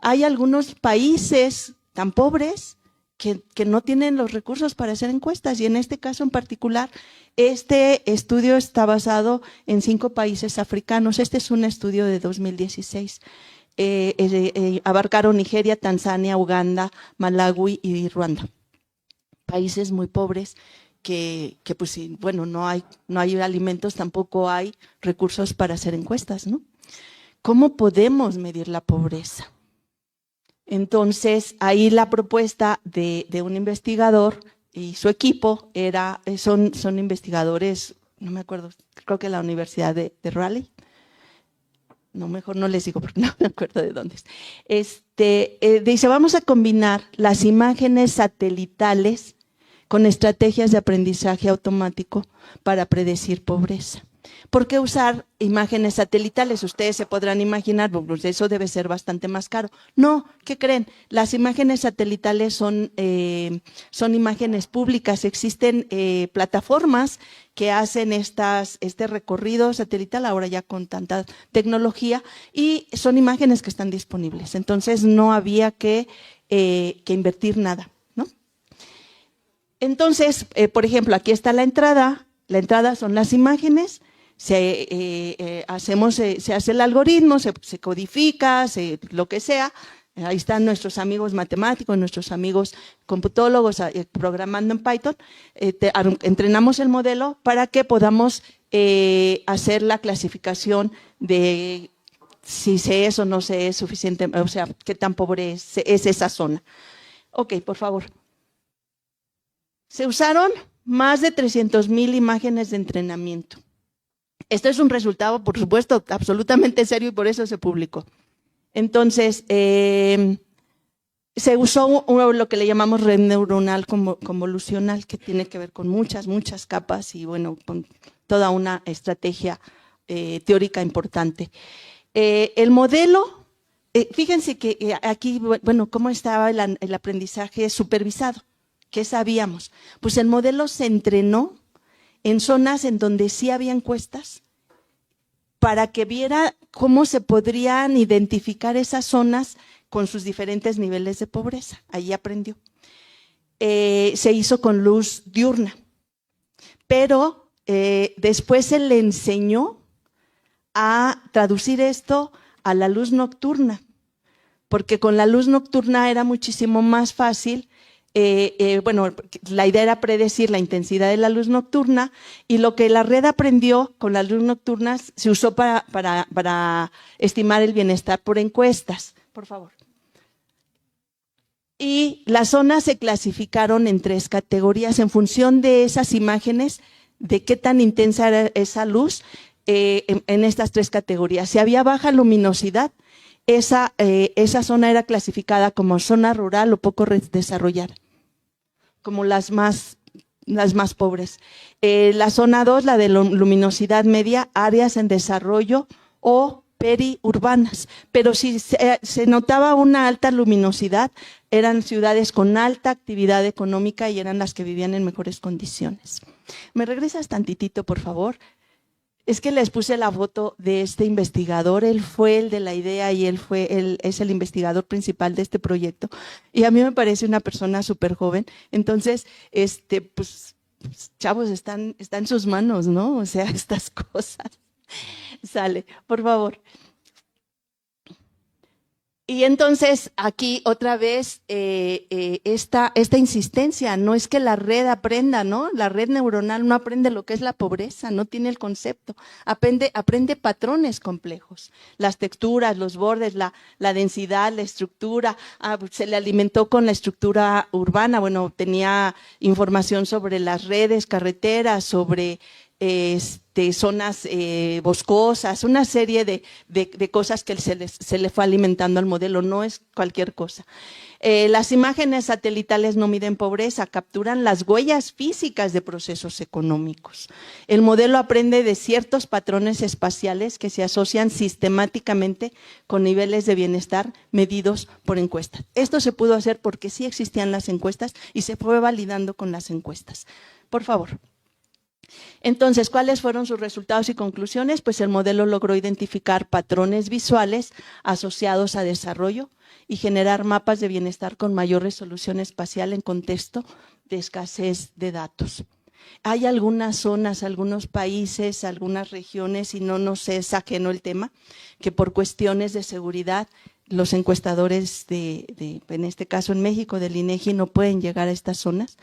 Hay algunos países tan pobres que no tienen los recursos para hacer encuestas, y en este caso en particular, este estudio está basado en 5 países africanos. Este es un estudio de 2016. Abarcaron Nigeria, Tanzania, Uganda, Malawi y Ruanda. Países muy pobres que pues bueno, no hay alimentos, tampoco hay recursos para hacer encuestas, ¿no? ¿Cómo podemos medir la pobreza? Entonces, ahí la propuesta de un investigador y su equipo son investigadores, no me acuerdo, creo que la Universidad de Raleigh. No, mejor no les digo porque no me acuerdo de dónde es. Dice, vamos a combinar las imágenes satelitales con estrategias de aprendizaje automático para predecir pobreza. ¿Por qué usar imágenes satelitales? Ustedes se podrán imaginar, pues eso debe ser bastante más caro. No, ¿qué creen? Las imágenes satelitales son imágenes públicas. Existen plataformas que hacen este recorrido satelital, ahora ya con tanta tecnología, y son imágenes que están disponibles. Entonces no había que invertir nada, ¿no? Entonces, por ejemplo, aquí está la entrada. La entrada son las imágenes. Se hace el algoritmo, se codifica, lo que sea. Ahí están nuestros amigos matemáticos, nuestros amigos computólogos programando en Python. Entrenamos el modelo para que podamos hacer la clasificación de si se es o no se es suficiente, o sea, qué tan pobre es esa zona. Ok, por favor. Se usaron más de 300,000 imágenes de entrenamiento. Esto es un resultado, por supuesto, absolutamente serio y por eso se publicó. Entonces, se usó lo que le llamamos red neuronal convolucional, que tiene que ver con muchas capas y, bueno, con toda una estrategia teórica importante. El modelo, fíjense que aquí, bueno, ¿cómo estaba el aprendizaje supervisado? ¿Qué sabíamos? Pues el modelo se entrenó en zonas en donde sí había encuestas para que viera cómo se podrían identificar esas zonas con sus diferentes niveles de pobreza. Ahí aprendió. Se hizo con luz diurna, pero después se le enseñó a traducir esto a la luz nocturna, porque con la luz nocturna era muchísimo más fácil. Bueno, la idea era predecir la intensidad de la luz nocturna y lo que la red aprendió con las luz nocturnas se usó para estimar el bienestar por encuestas. Por favor. Y las zonas se clasificaron en 3 categorías en función de esas imágenes, de qué tan intensa era esa luz en estas 3 categorías. Si había baja luminosidad, esa zona era clasificada como zona rural o poco desarrollada, como las más pobres. La zona 2, la de luminosidad media, áreas en desarrollo o periurbanas. Pero si se notaba una alta luminosidad, eran ciudades con alta actividad económica y eran las que vivían en mejores condiciones. ¿Me regresas tantitito, por favor? Es que les puse la foto de este investigador, él fue el de la idea y él es el investigador principal de este proyecto. Y a mí me parece una persona súper joven. Entonces, pues, chavos, están en sus manos, ¿no? O sea, estas cosas. Sale, por favor. Y entonces aquí otra vez esta insistencia, no es que la red aprenda, ¿no? La red neuronal no aprende lo que es la pobreza, no tiene el concepto, aprende patrones complejos, las texturas, los bordes, la densidad, la estructura, se le alimentó con la estructura urbana, bueno, tenía información sobre las redes, carreteras, sobre zonas boscosas, una serie de cosas que se le fue alimentando al modelo, no es cualquier cosa. Las imágenes satelitales no miden pobreza, capturan las huellas físicas de procesos económicos. El modelo aprende de ciertos patrones espaciales que se asocian sistemáticamente con niveles de bienestar medidos por encuestas. Esto se pudo hacer porque sí existían las encuestas y se fue validando con las encuestas. Por favor. Entonces, ¿cuáles fueron sus resultados y conclusiones? Pues el modelo logró identificar patrones visuales asociados a desarrollo y generar mapas de bienestar con mayor resolución espacial en contexto de escasez de datos. Hay algunas zonas, algunos países, algunas regiones, y no nos es ajeno el tema, que por cuestiones de seguridad los encuestadores en este caso en México, del INEGI, no pueden llegar a estas zonas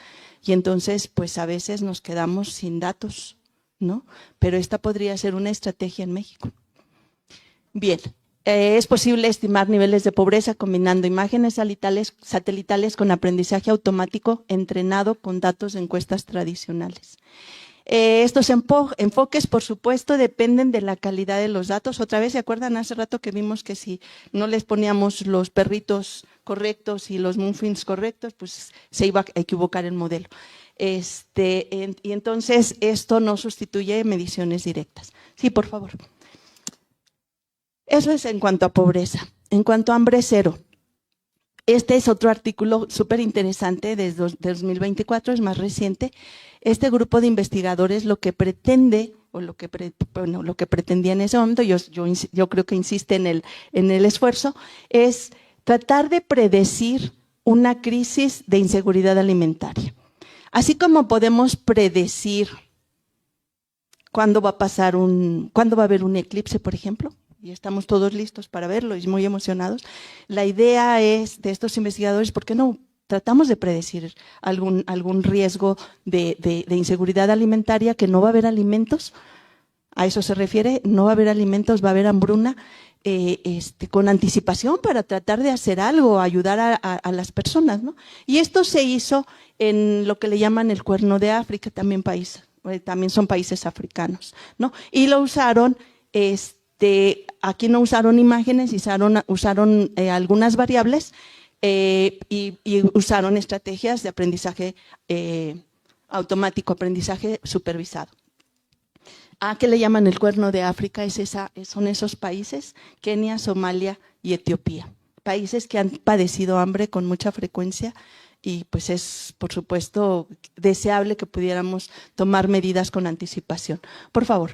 y entonces pues a veces nos quedamos sin datos, ¿no? Pero esta podría ser una estrategia en México. Bien, Es posible estimar niveles de pobreza combinando imágenes satelitales con aprendizaje automático entrenado con datos de encuestas tradicionales. Estos enfoques, por supuesto, dependen de la calidad de los datos. Otra vez, ¿se acuerdan hace rato que vimos que si no les poníamos los perritos correctos y los muffins correctos, pues se iba a equivocar el modelo? Y entonces esto no sustituye mediciones directas. Sí, por favor. Eso es en cuanto a pobreza. En cuanto a hambre cero, este es otro artículo súper interesante desde 2024, es más reciente. Este grupo de investigadores lo que pretende, o lo que pretendía en ese momento, yo creo que insiste en el esfuerzo, es tratar de predecir una crisis de inseguridad alimentaria. Así como podemos predecir cuándo va a haber un eclipse, por ejemplo, y estamos todos listos para verlo y muy emocionados. La idea es de estos investigadores, ¿por qué no tratamos de predecir algún riesgo de inseguridad alimentaria, que no va a haber alimentos? A eso se refiere, no va a haber alimentos, va a haber hambruna, con anticipación para tratar de hacer algo, ayudar a las personas, ¿no? Y esto se hizo en lo que le llaman el Cuerno de África, también son países africanos, ¿no? Y lo usaron, aquí no usaron imágenes, usaron algunas variables y usaron estrategias de aprendizaje automático, aprendizaje supervisado. ¿A qué le llaman el Cuerno de África? Son esos países, Kenia, Somalia y Etiopía. Países que han padecido hambre con mucha frecuencia y pues es, por supuesto, deseable que pudiéramos tomar medidas con anticipación. Por favor.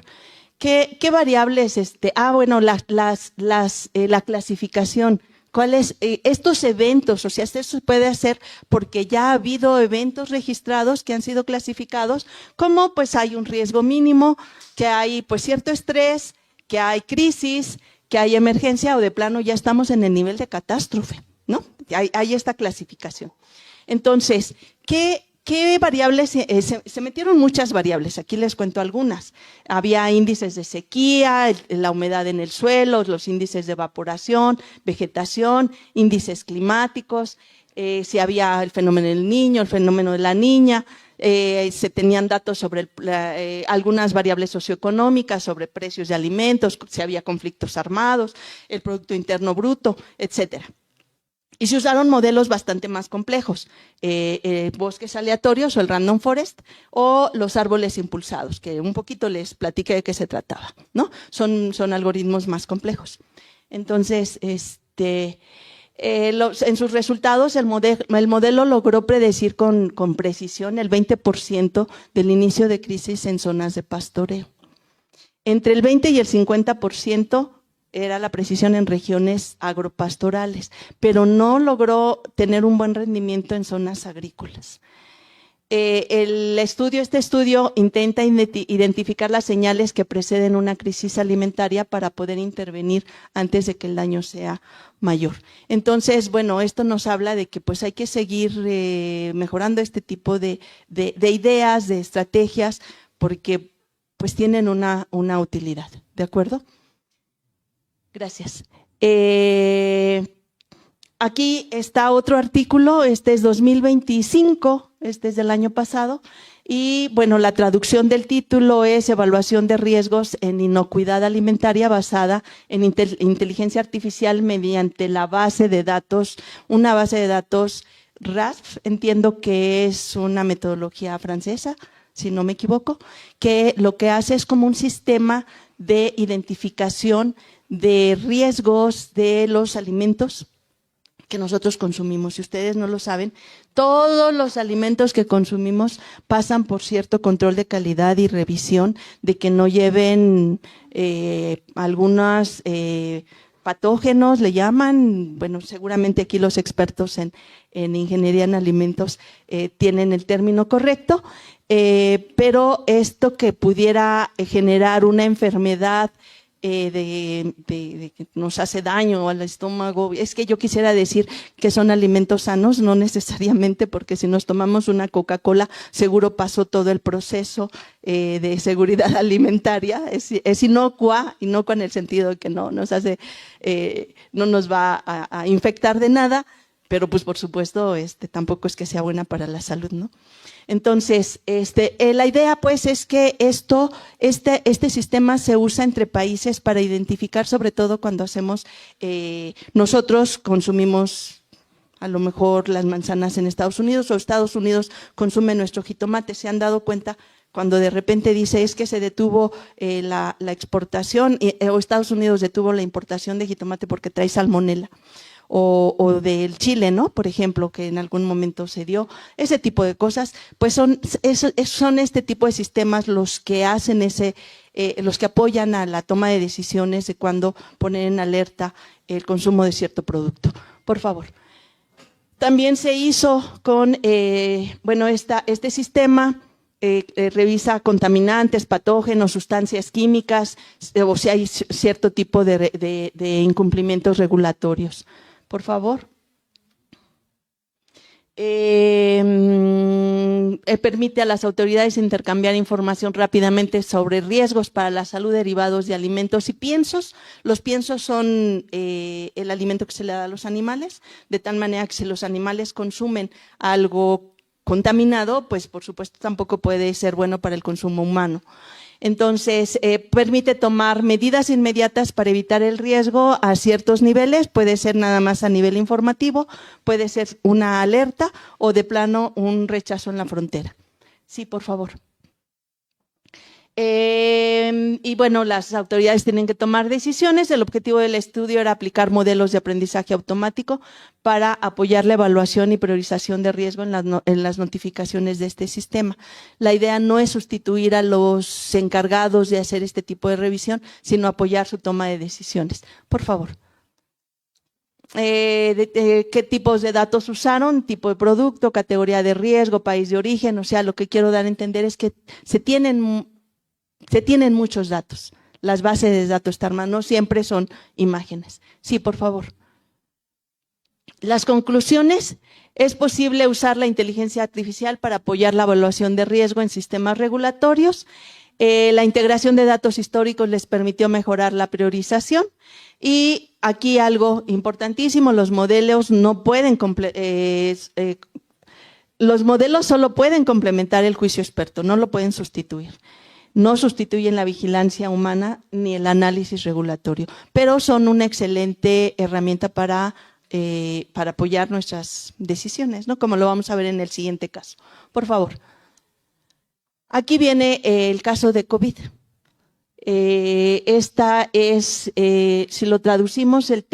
¿Qué variables? Bueno, la clasificación. ¿Cuáles estos eventos? O sea, esto se puede hacer porque ya ha habido eventos registrados que han sido clasificados como pues hay un riesgo mínimo, que hay pues cierto estrés, que hay crisis, que hay emergencia o de plano ya estamos en el nivel de catástrofe, ¿no? Hay esta clasificación. Entonces, ¿qué variables? Se metieron muchas variables, aquí les cuento algunas. Había índices de sequía, la humedad en el suelo, los índices de evaporación, vegetación, índices climáticos, si había el fenómeno del niño, el fenómeno de la niña, se tenían datos sobre algunas variables socioeconómicas, sobre precios de alimentos, si había conflictos armados, el Producto Interno Bruto, etcétera. Y se usaron modelos bastante más complejos, bosques aleatorios o el random forest o los árboles impulsados, que un poquito les platiqué de qué se trataba, ¿no? Son algoritmos más complejos. Entonces, en sus resultados, el modelo logró predecir con precisión el 20% del inicio de crisis en zonas de pastoreo. Entre el 20 y el 50% era la precisión en regiones agropastorales, pero no logró tener un buen rendimiento en zonas agrícolas. Este estudio intenta identificar las señales que preceden una crisis alimentaria para poder intervenir antes de que el daño sea mayor. Entonces, bueno, esto nos habla de que pues hay que seguir mejorando este tipo de ideas, de estrategias, porque pues tienen una utilidad, ¿de acuerdo? Gracias. Aquí está otro artículo, este es 2025, este es del año pasado, y bueno, la traducción del título es Evaluación de riesgos en inocuidad alimentaria basada en inteligencia artificial mediante la base de datos, una base de datos RASP, entiendo que es una metodología francesa, si no me equivoco, que lo que hace es como un sistema de identificación de riesgos de los alimentos que nosotros consumimos. Si ustedes no lo saben, todos los alimentos que consumimos pasan por cierto control de calidad y revisión de que no lleven algunos patógenos, le llaman. Bueno, seguramente aquí los expertos en ingeniería en alimentos tienen el término correcto, pero esto que pudiera generar una enfermedad de que nos hace daño al estómago. Es que yo quisiera decir que son alimentos sanos, no necesariamente, porque si nos tomamos una Coca-Cola, seguro pasó todo el proceso de seguridad alimentaria. Es inocua en el sentido de que no nos hace, no nos va a infectar de nada, pero pues por supuesto tampoco es que sea buena para la salud, ¿no? Entonces, la idea pues es que este sistema se usa entre países para identificar, sobre todo cuando hacemos, nosotros consumimos a lo mejor las manzanas en Estados Unidos o Estados Unidos consume nuestro jitomate. ¿Se han dado cuenta cuando de repente dice es que se detuvo la exportación o Estados Unidos detuvo la importación de jitomate porque trae salmonela? O del chile, ¿no? Por ejemplo, que en algún momento se dio, ese tipo de cosas, pues son este tipo de sistemas los que hacen los que apoyan a la toma de decisiones de cuando ponen en alerta el consumo de cierto producto. Por favor. También se hizo con, este sistema, revisa contaminantes, patógenos, sustancias químicas, o si hay cierto tipo de incumplimientos regulatorios. Por favor. Permite a las autoridades intercambiar información rápidamente sobre riesgos para la salud derivados de alimentos y piensos. Los piensos son el alimento que se le da a los animales, de tal manera que si los animales consumen algo contaminado, pues por supuesto tampoco puede ser bueno para el consumo humano. Entonces, permite tomar medidas inmediatas para evitar el riesgo a ciertos niveles, puede ser nada más a nivel informativo, puede ser una alerta o de plano un rechazo en la frontera. Sí, por favor. Y bueno, las autoridades tienen que tomar decisiones. El objetivo del estudio era aplicar modelos de aprendizaje automático para apoyar la evaluación y priorización de riesgo en las notificaciones de este sistema. La idea no es sustituir a los encargados de hacer este tipo de revisión, sino apoyar su toma de decisiones. Por favor. ¿Qué tipos de datos usaron? Tipo de producto, categoría de riesgo, país de origen. O sea, lo que quiero dar a entender es que se tienen muchos datos. Las bases de datos Starman no siempre son imágenes. Sí, por favor. Las conclusiones. Es posible usar la inteligencia artificial para apoyar la evaluación de riesgo en sistemas regulatorios. La integración de datos históricos les permitió mejorar la priorización. Y aquí algo importantísimo, los modelos no pueden los modelos solo pueden complementar el juicio experto, no lo pueden sustituir. No sustituyen la vigilancia humana ni el análisis regulatorio, pero son una excelente herramienta para apoyar nuestras decisiones, ¿no? Como lo vamos a ver en el siguiente caso. Por favor. Aquí viene el caso de COVID. Esta es, si lo traducimos, el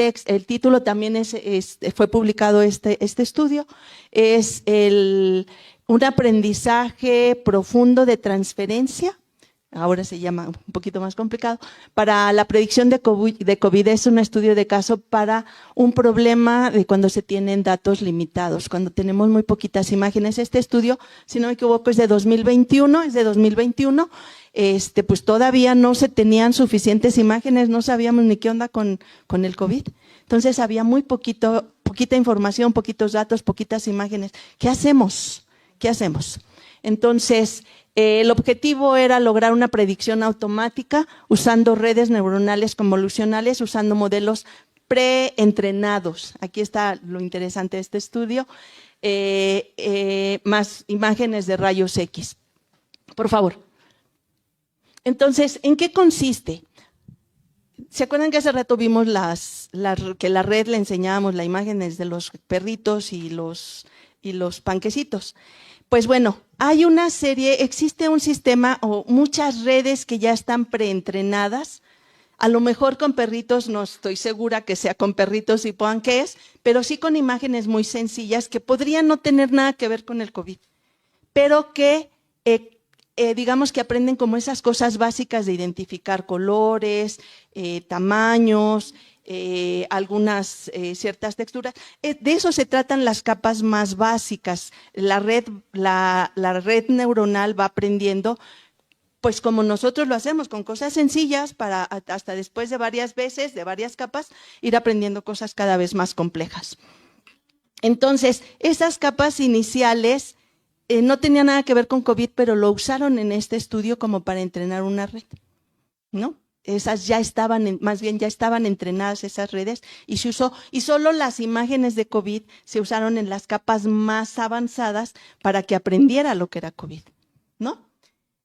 título también fue publicado este estudio, es un aprendizaje profundo de transferencia. Ahora se llama un poquito más complicado, para la predicción de COVID es un estudio de caso para un problema de cuando se tienen datos limitados, cuando tenemos muy poquitas imágenes. Este estudio, si no me equivoco, es de 2021, pues todavía no se tenían suficientes imágenes, no sabíamos ni qué onda con el COVID. Entonces había muy poquita información, poquitos datos, poquitas imágenes. ¿Qué hacemos? Entonces, el objetivo era lograr una predicción automática usando redes neuronales convolucionales, usando modelos preentrenados. Aquí está lo interesante de este estudio, más imágenes de rayos X. Por favor. Entonces, ¿en qué consiste? ¿Se acuerdan que hace rato vimos que la red le enseñábamos las imágenes de los perritos y los panquecitos? Pues bueno, existe un sistema o muchas redes que ya están preentrenadas. A lo mejor con perritos, no estoy segura que sea con perritos y panqués, pero sí con imágenes muy sencillas que podrían no tener nada que ver con el COVID, pero que digamos que aprenden como esas cosas básicas de identificar colores, tamaños, algunas ciertas texturas. De eso se tratan las capas más básicas. La red neuronal va aprendiendo pues como nosotros lo hacemos, con cosas sencillas para hasta después de varias veces, de varias capas, ir aprendiendo cosas cada vez más complejas. Entonces, esas capas iniciales no tenían nada que ver con COVID, pero lo usaron en este estudio como para entrenar una red, ¿no? Esas ya estaban, más bien ya estaban entrenadas esas redes y se usó, y solo las imágenes de COVID se usaron en las capas más avanzadas para que aprendiera lo que era COVID, ¿no?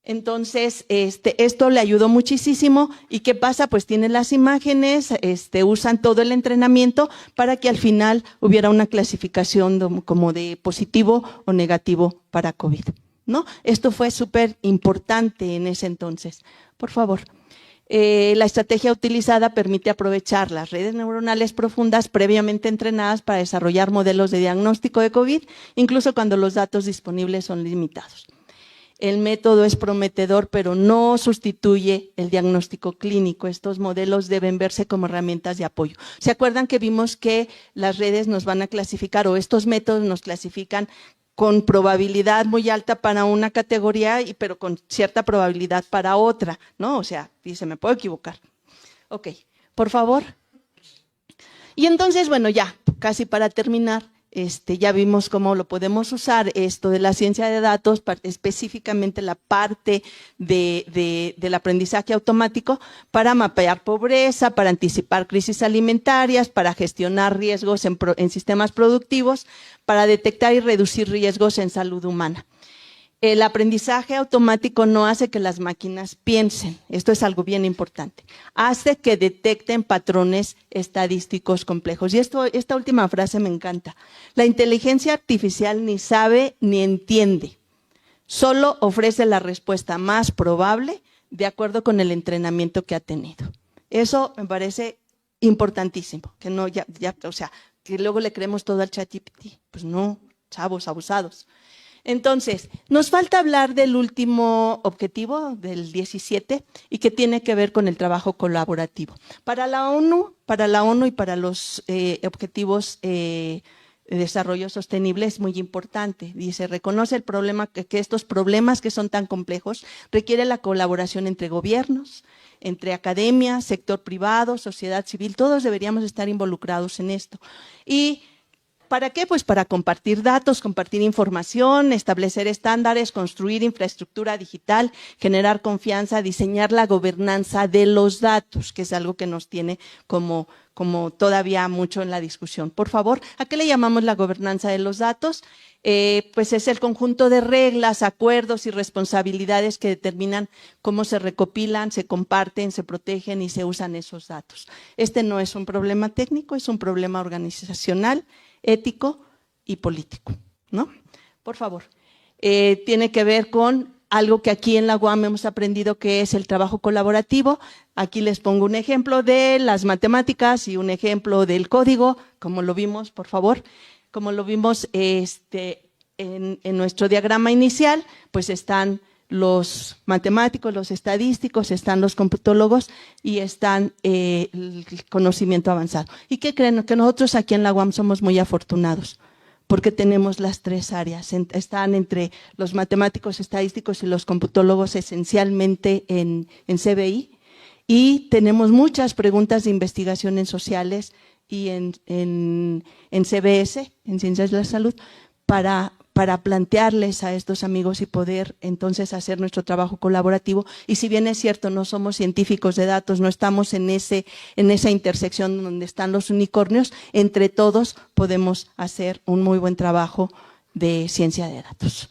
Entonces, esto le ayudó muchísimo. ¿Y qué pasa? Pues tienen las imágenes, usan todo el entrenamiento para que al final hubiera una clasificación como de positivo o negativo para COVID, ¿no? Esto fue súper importante en ese entonces. Por favor. La estrategia utilizada permite aprovechar las redes neuronales profundas previamente entrenadas para desarrollar modelos de diagnóstico de COVID, incluso cuando los datos disponibles son limitados. El método es prometedor, pero no sustituye el diagnóstico clínico. Estos modelos deben verse como herramientas de apoyo. ¿Se acuerdan que vimos que las redes nos van a clasificar, o estos métodos nos clasifican con probabilidad muy alta para una categoría, pero con cierta probabilidad para otra, ¿no? O sea, dice, me puedo equivocar. Ok, por favor. Y entonces, bueno, ya, casi para terminar, ya vimos cómo lo podemos usar, esto de la ciencia de datos, específicamente la parte del aprendizaje automático, para mapear pobreza, para anticipar crisis alimentarias, para gestionar riesgos en sistemas productivos, para detectar y reducir riesgos en salud humana. El aprendizaje automático no hace que las máquinas piensen, esto es algo bien importante, hace que detecten patrones estadísticos complejos. Y esta última frase me encanta. La inteligencia artificial ni sabe ni entiende, solo ofrece la respuesta más probable de acuerdo con el entrenamiento que ha tenido. Eso me parece importantísimo, que no, o sea, que luego le creemos todo al ChatGPT. Pues no, chavos, abusados. Entonces, nos falta hablar del último objetivo, del 17, y que tiene que ver con el trabajo colaborativo. Para la ONU y para los objetivos de desarrollo sostenible es muy importante. Dice, reconoce el problema, que estos problemas que son tan complejos requieren la colaboración entre gobiernos, entre academia, sector privado, sociedad civil, todos deberíamos estar involucrados en esto. Y ¿para qué? Pues para compartir datos, compartir información, establecer estándares, construir infraestructura digital, generar confianza, diseñar la gobernanza de los datos, que es algo que nos tiene como todavía mucho en la discusión. Por favor, ¿a qué le llamamos la gobernanza de los datos? Pues es el conjunto de reglas, acuerdos y responsabilidades que determinan cómo se recopilan, se comparten, se protegen y se usan esos datos. Este no es un problema técnico, es un problema organizacional, ético y político, ¿no? Por favor. Tiene que ver con algo que aquí en la UAM hemos aprendido, que es el trabajo colaborativo. Aquí les pongo un ejemplo de las matemáticas y un ejemplo del código, como lo vimos, por favor. Como lo vimos en nuestro diagrama inicial, pues están los matemáticos, los estadísticos, están los computólogos y están el conocimiento avanzado. ¿Y qué creen? Que nosotros aquí en la UAM somos muy afortunados, porque tenemos las tres áreas. Están entre los matemáticos, estadísticos y los computólogos esencialmente en CBI, y tenemos muchas preguntas de investigación en sociales y en CBS, en Ciencias de la Salud, para plantearles a estos amigos y poder entonces hacer nuestro trabajo colaborativo. Y si bien es cierto, no somos científicos de datos, no estamos en esa intersección donde están los unicornios, entre todos podemos hacer un muy buen trabajo de ciencia de datos.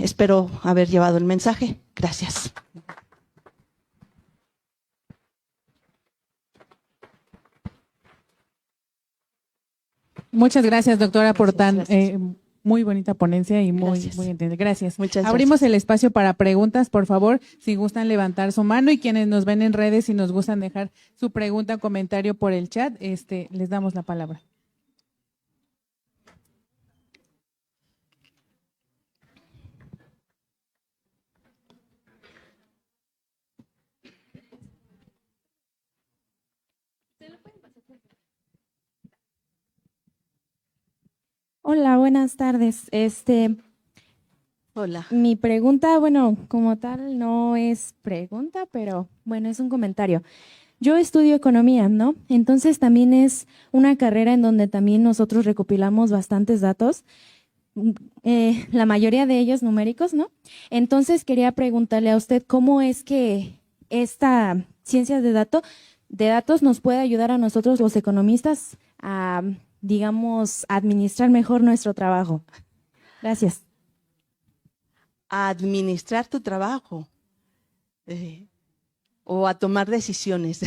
Espero haber llevado el mensaje. Gracias. Muchas gracias, doctora, por tan muy bonita ponencia y muy entendida. Gracias. Muchas Abrimos gracias. el espacio para preguntas, por favor, si gustan levantar su mano, y quienes nos ven en redes, si nos gustan dejar su pregunta o comentario por el chat, les damos la palabra. Hola, buenas tardes. Hola. Mi pregunta, bueno, como tal no es pregunta, pero bueno, es un comentario. Yo estudio economía, ¿no? Entonces también es una carrera en donde también nosotros recopilamos bastantes datos, la mayoría de ellos numéricos, ¿no? Entonces quería preguntarle a usted cómo es que esta ciencia de datos nos puede ayudar a nosotros los economistas a, digamos, administrar mejor nuestro trabajo. Gracias. A administrar tu trabajo o a tomar decisiones.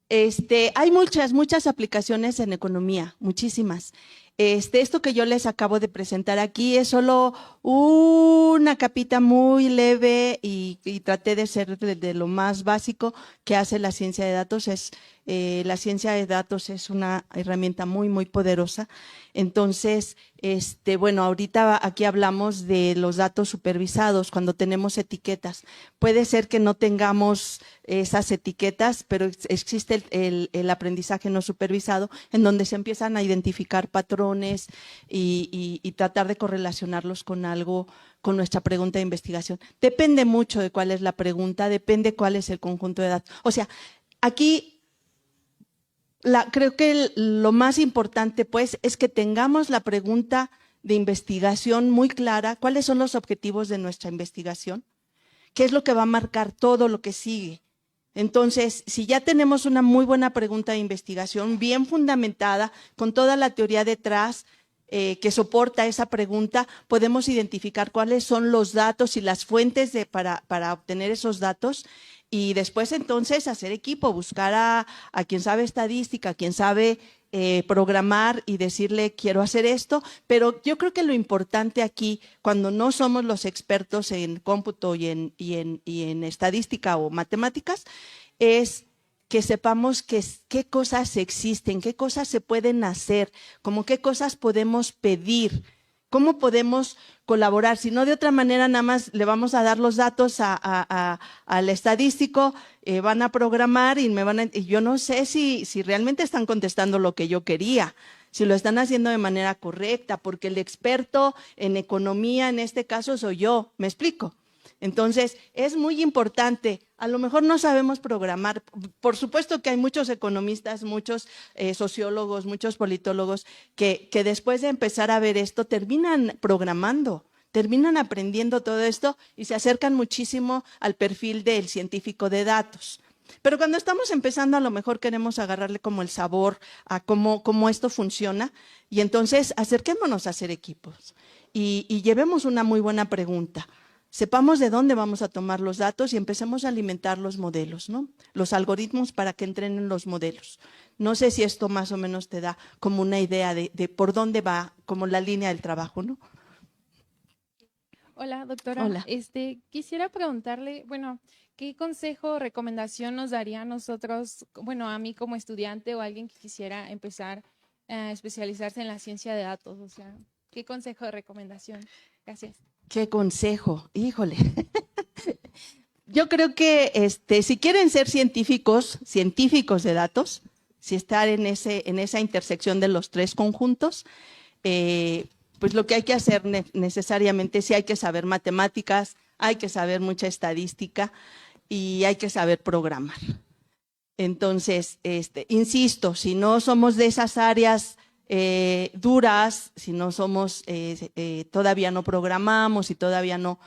Hay muchas aplicaciones en economía, muchísimas. Esto que yo les acabo de presentar aquí es solo una capita muy leve y traté de ser de lo más básico que hace la ciencia de datos. La ciencia de datos es una herramienta muy, muy poderosa. Entonces, bueno, ahorita aquí hablamos de los datos supervisados cuando tenemos etiquetas. Puede ser que no tengamos esas etiquetas, pero existe el aprendizaje no supervisado en donde se empiezan a identificar patrones y tratar de correlacionarlos con algo, con nuestra pregunta de investigación. Depende mucho de cuál es la pregunta, depende cuál es el conjunto de datos. O sea, aquí creo que lo más importante pues es que tengamos la pregunta de investigación muy clara, cuáles son los objetivos de nuestra investigación, qué es lo que va a marcar todo lo que sigue. Entonces, si ya tenemos una muy buena pregunta de investigación, bien fundamentada, con toda la teoría detrás que soporta esa pregunta, podemos identificar cuáles son los datos y las fuentes para obtener esos datos y después entonces hacer equipo, buscar a quien sabe estadística, a quien sabe programar y decirle quiero hacer esto, pero yo creo que lo importante aquí, cuando no somos los expertos en cómputo y en estadística o matemáticas, es que sepamos qué cosas existen, qué cosas se pueden hacer, como qué cosas podemos pedir, cómo podemos colaborar, si no de otra manera nada más le vamos a dar los datos al estadístico, van a programar y yo no sé si realmente están contestando lo que yo quería, si lo están haciendo de manera correcta, porque el experto en economía en este caso soy yo, ¿me explico? Entonces, es muy importante, a lo mejor no sabemos programar, por supuesto que hay muchos economistas, muchos sociólogos, muchos politólogos que después de empezar a ver esto terminan programando, terminan aprendiendo todo esto y se acercan muchísimo al perfil del científico de datos. Pero cuando estamos empezando a lo mejor queremos agarrarle como el sabor a cómo esto funciona y entonces acerquémonos a hacer equipos y llevemos una muy buena pregunta. Sepamos de dónde vamos a tomar los datos y empecemos a alimentar los modelos, ¿no? Los algoritmos para que entrenen los modelos. No sé si esto más o menos te da como una idea de por dónde va como la línea del trabajo, ¿no? Hola, doctora. Hola. Quisiera preguntarle, bueno, ¿qué consejo o recomendación nos daría a nosotros, bueno, a mí como estudiante o alguien que quisiera empezar a especializarse en la ciencia de datos? O sea, ¿qué consejo o recomendación? Gracias. ¿Qué consejo? Híjole. Yo creo que si quieren ser científicos de datos, si estar en esa intersección de los tres conjuntos, pues lo que hay que hacer necesariamente, sí hay que saber matemáticas, hay que saber mucha estadística y hay que saber programar. Entonces, insisto, si no somos de esas áreas duras, si no somos, todavía no programamos y todavía no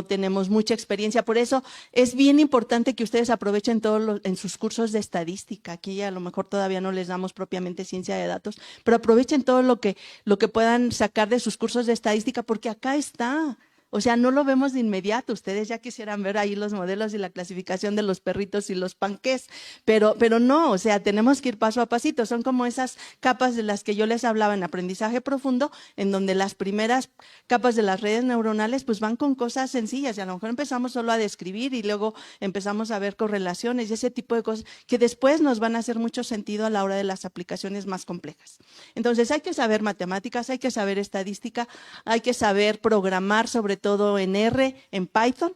tenemos mucha experiencia. Por eso es bien importante que ustedes aprovechen en sus cursos de estadística. Aquí a lo mejor todavía no les damos propiamente ciencia de datos, pero aprovechen todo lo que puedan sacar de sus cursos de estadística, porque acá está. O sea, no lo vemos de inmediato. Ustedes ya quisieran ver ahí los modelos y la clasificación de los perritos y los panqués, pero no, o sea, tenemos que ir paso a pasito. Son como esas capas de las que yo les hablaba en aprendizaje profundo, en donde las primeras capas de las redes neuronales pues van con cosas sencillas y a lo mejor empezamos solo a describir y luego empezamos a ver correlaciones y ese tipo de cosas que después nos van a hacer mucho sentido a la hora de las aplicaciones más complejas. Entonces hay que saber matemáticas, hay que saber estadística, hay que saber programar, sobre todo en R, en Python,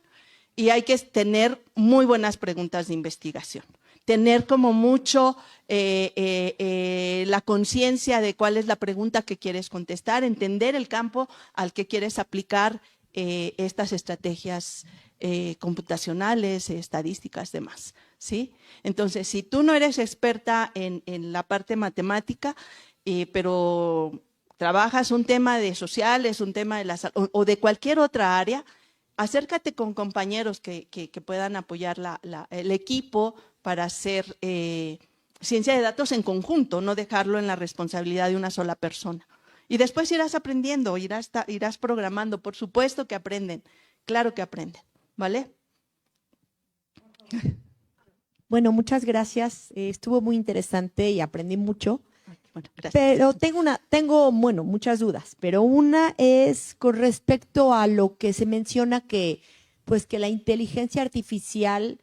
y hay que tener muy buenas preguntas de investigación. tener como mucho la conciencia de cuál es la pregunta que quieres contestar, entender el campo al que quieres aplicar estas estrategias computacionales, estadísticas, demás, ¿sí? Entonces, si tú no eres experta en la parte matemática, pero trabajas un tema de sociales, un tema de la salud o de cualquier otra área, acércate con compañeros que puedan apoyar el equipo para hacer ciencia de datos en conjunto, no dejarlo en la responsabilidad de una sola persona. Y después irás aprendiendo, irás programando. Por supuesto que aprenden, claro que aprenden, ¿vale? Bueno, muchas gracias. Estuvo muy interesante y aprendí mucho. Bueno, gracias. Pero tengo, muchas dudas. Pero una es con respecto a lo que se menciona que la inteligencia artificial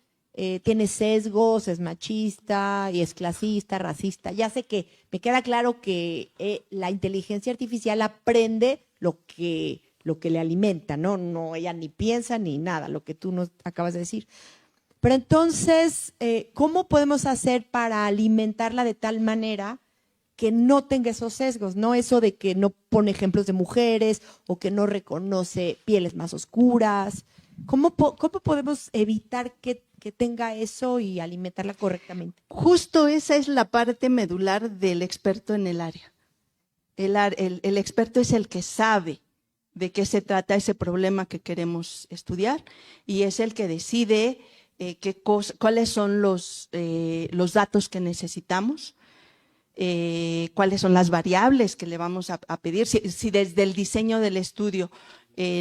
tiene sesgos, es machista y es clasista, racista. Ya sé que me queda claro que la inteligencia artificial aprende lo que le alimenta, ¿no? No, ella ni piensa ni nada, lo que tú nos acabas de decir. Pero entonces, ¿cómo podemos hacer para alimentarla de tal manera que no tenga esos sesgos, ¿no? Eso de que no pone ejemplos de mujeres o que no reconoce pieles más oscuras. ¿Cómo podemos evitar que tenga eso y alimentarla correctamente? Justo esa es la parte medular del experto en el área. El experto es el que sabe de qué se trata ese problema que queremos estudiar y es el que decide cuáles son los datos que necesitamos, cuáles son las variables que le vamos a pedir. Si desde el diseño del estudio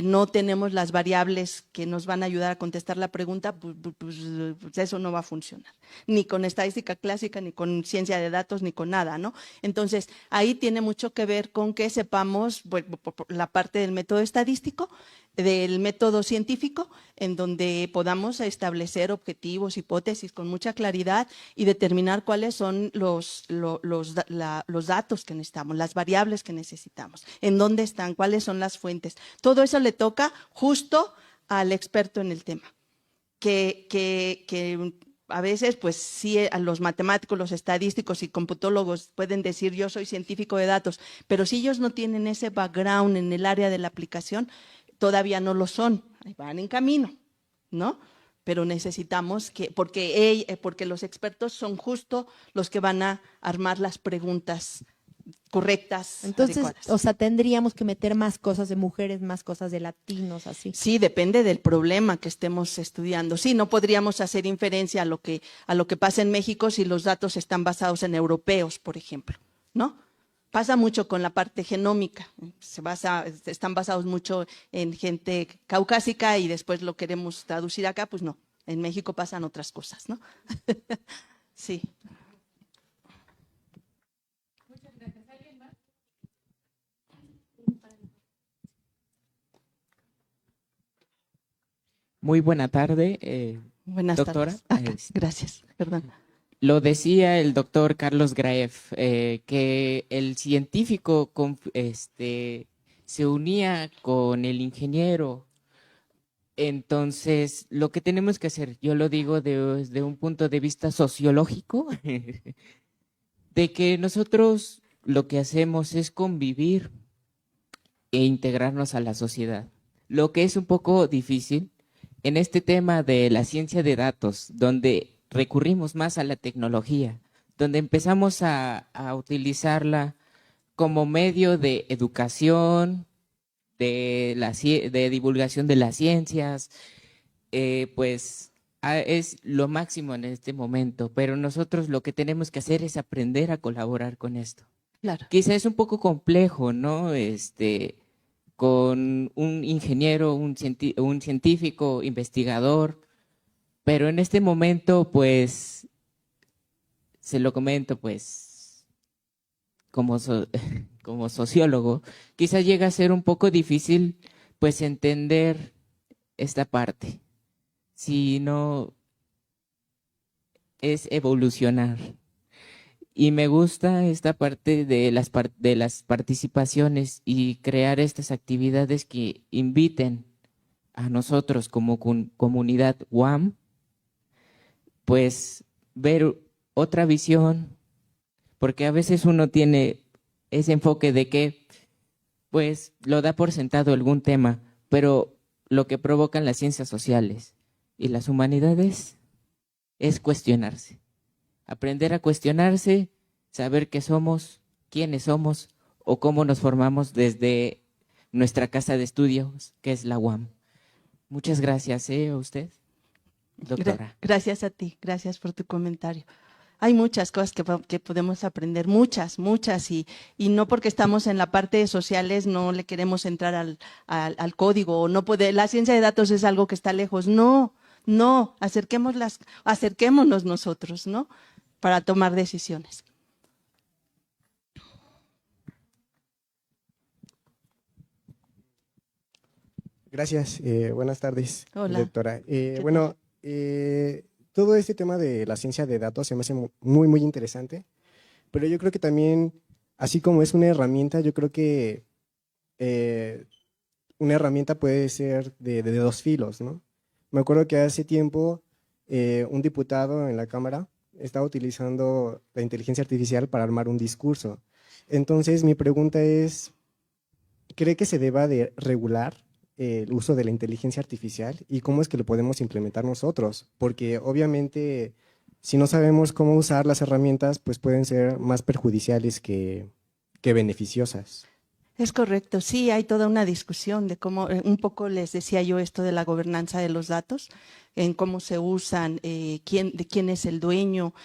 no tenemos las variables que nos van a ayudar a contestar la pregunta, pues eso no va a funcionar. Ni con estadística clásica, ni con ciencia de datos, ni con nada, ¿no? Entonces, ahí tiene mucho que ver con que sepamos la parte del método estadístico, del método científico, en donde podamos establecer objetivos, hipótesis con mucha claridad y determinar cuáles son los datos que necesitamos, las variables que necesitamos, en dónde están, cuáles son las fuentes. Todo eso le toca justo al experto en el tema, que a veces, pues sí, a los matemáticos, los estadísticos y computólogos pueden decir yo soy científico de datos, pero si ellos no tienen ese background en el área de la aplicación, todavía no lo son, van en camino, ¿no? Pero necesitamos porque los expertos son justo los que van a armar las preguntas correctas. Entonces, adecuadas. o sea, tendríamos que meter más cosas de mujeres, más cosas de latinos, así. Sí, depende del problema que estemos estudiando. Sí, no podríamos hacer inferencia a lo que pasa en México si los datos están basados en europeos, por ejemplo, ¿no? Pasa mucho con la parte genómica, están basados mucho en gente caucásica y después lo queremos traducir acá, pues no, en México pasan otras cosas, ¿no? Sí. Muchas gracias. ¿Alguien más? Muy buena tarde, Buenas doctora. tardes. Gracias, perdón. Lo decía el doctor Carlos Graeff, que el científico se unía con el ingeniero. Entonces, lo que tenemos que hacer, yo lo digo desde un punto de vista sociológico, de que nosotros lo que hacemos es convivir e integrarnos a la sociedad. Lo que es un poco difícil en este tema de la ciencia de datos, donde recurrimos más a la tecnología, donde empezamos a utilizarla como medio de educación, de divulgación de las ciencias, es lo máximo en este momento, pero nosotros lo que tenemos que hacer es aprender a colaborar con esto. Claro. Quizá es un poco complejo, ¿no? Con un ingeniero, un científico, investigador, pero en este momento, pues, se lo comento, pues, como sociólogo, quizás llega a ser un poco difícil, pues, entender esta parte. Si no, es evolucionar. Y me gusta esta parte de las participaciones y crear estas actividades que inviten a nosotros como comunidad UAM, pues ver otra visión, porque a veces uno tiene ese enfoque de que pues lo da por sentado algún tema, pero lo que provocan las ciencias sociales y las humanidades es cuestionarse, aprender a cuestionarse, saber qué somos, quiénes somos o cómo nos formamos desde nuestra casa de estudios, que es la UAM. Muchas gracias, a usted, doctora. Gracias a ti, gracias por tu comentario. Hay muchas cosas que podemos aprender, muchas, y no porque estamos en la parte de sociales no le queremos entrar al código, o no puede, la ciencia de datos es algo que está lejos. No, acerquémonos nosotros, ¿no? Para tomar decisiones. Gracias, buenas tardes, Hola. doctora. ¿Qué Bueno, todo este tema de la ciencia de datos se me hace muy, muy interesante, pero yo creo que también, así como es una herramienta, yo creo que una herramienta puede ser de dos filos, ¿no? Me acuerdo que hace tiempo un diputado en la Cámara estaba utilizando la inteligencia artificial para armar un discurso. Entonces, mi pregunta es, ¿cree que se deba de regular el uso de la inteligencia artificial y cómo es que lo podemos implementar nosotros? Porque obviamente si no sabemos cómo usar las herramientas, pues pueden ser más perjudiciales que beneficiosas. Es correcto, sí, hay toda una discusión de cómo, un poco les decía yo esto de la gobernanza de los datos, en cómo se usan, de quién es el dueño,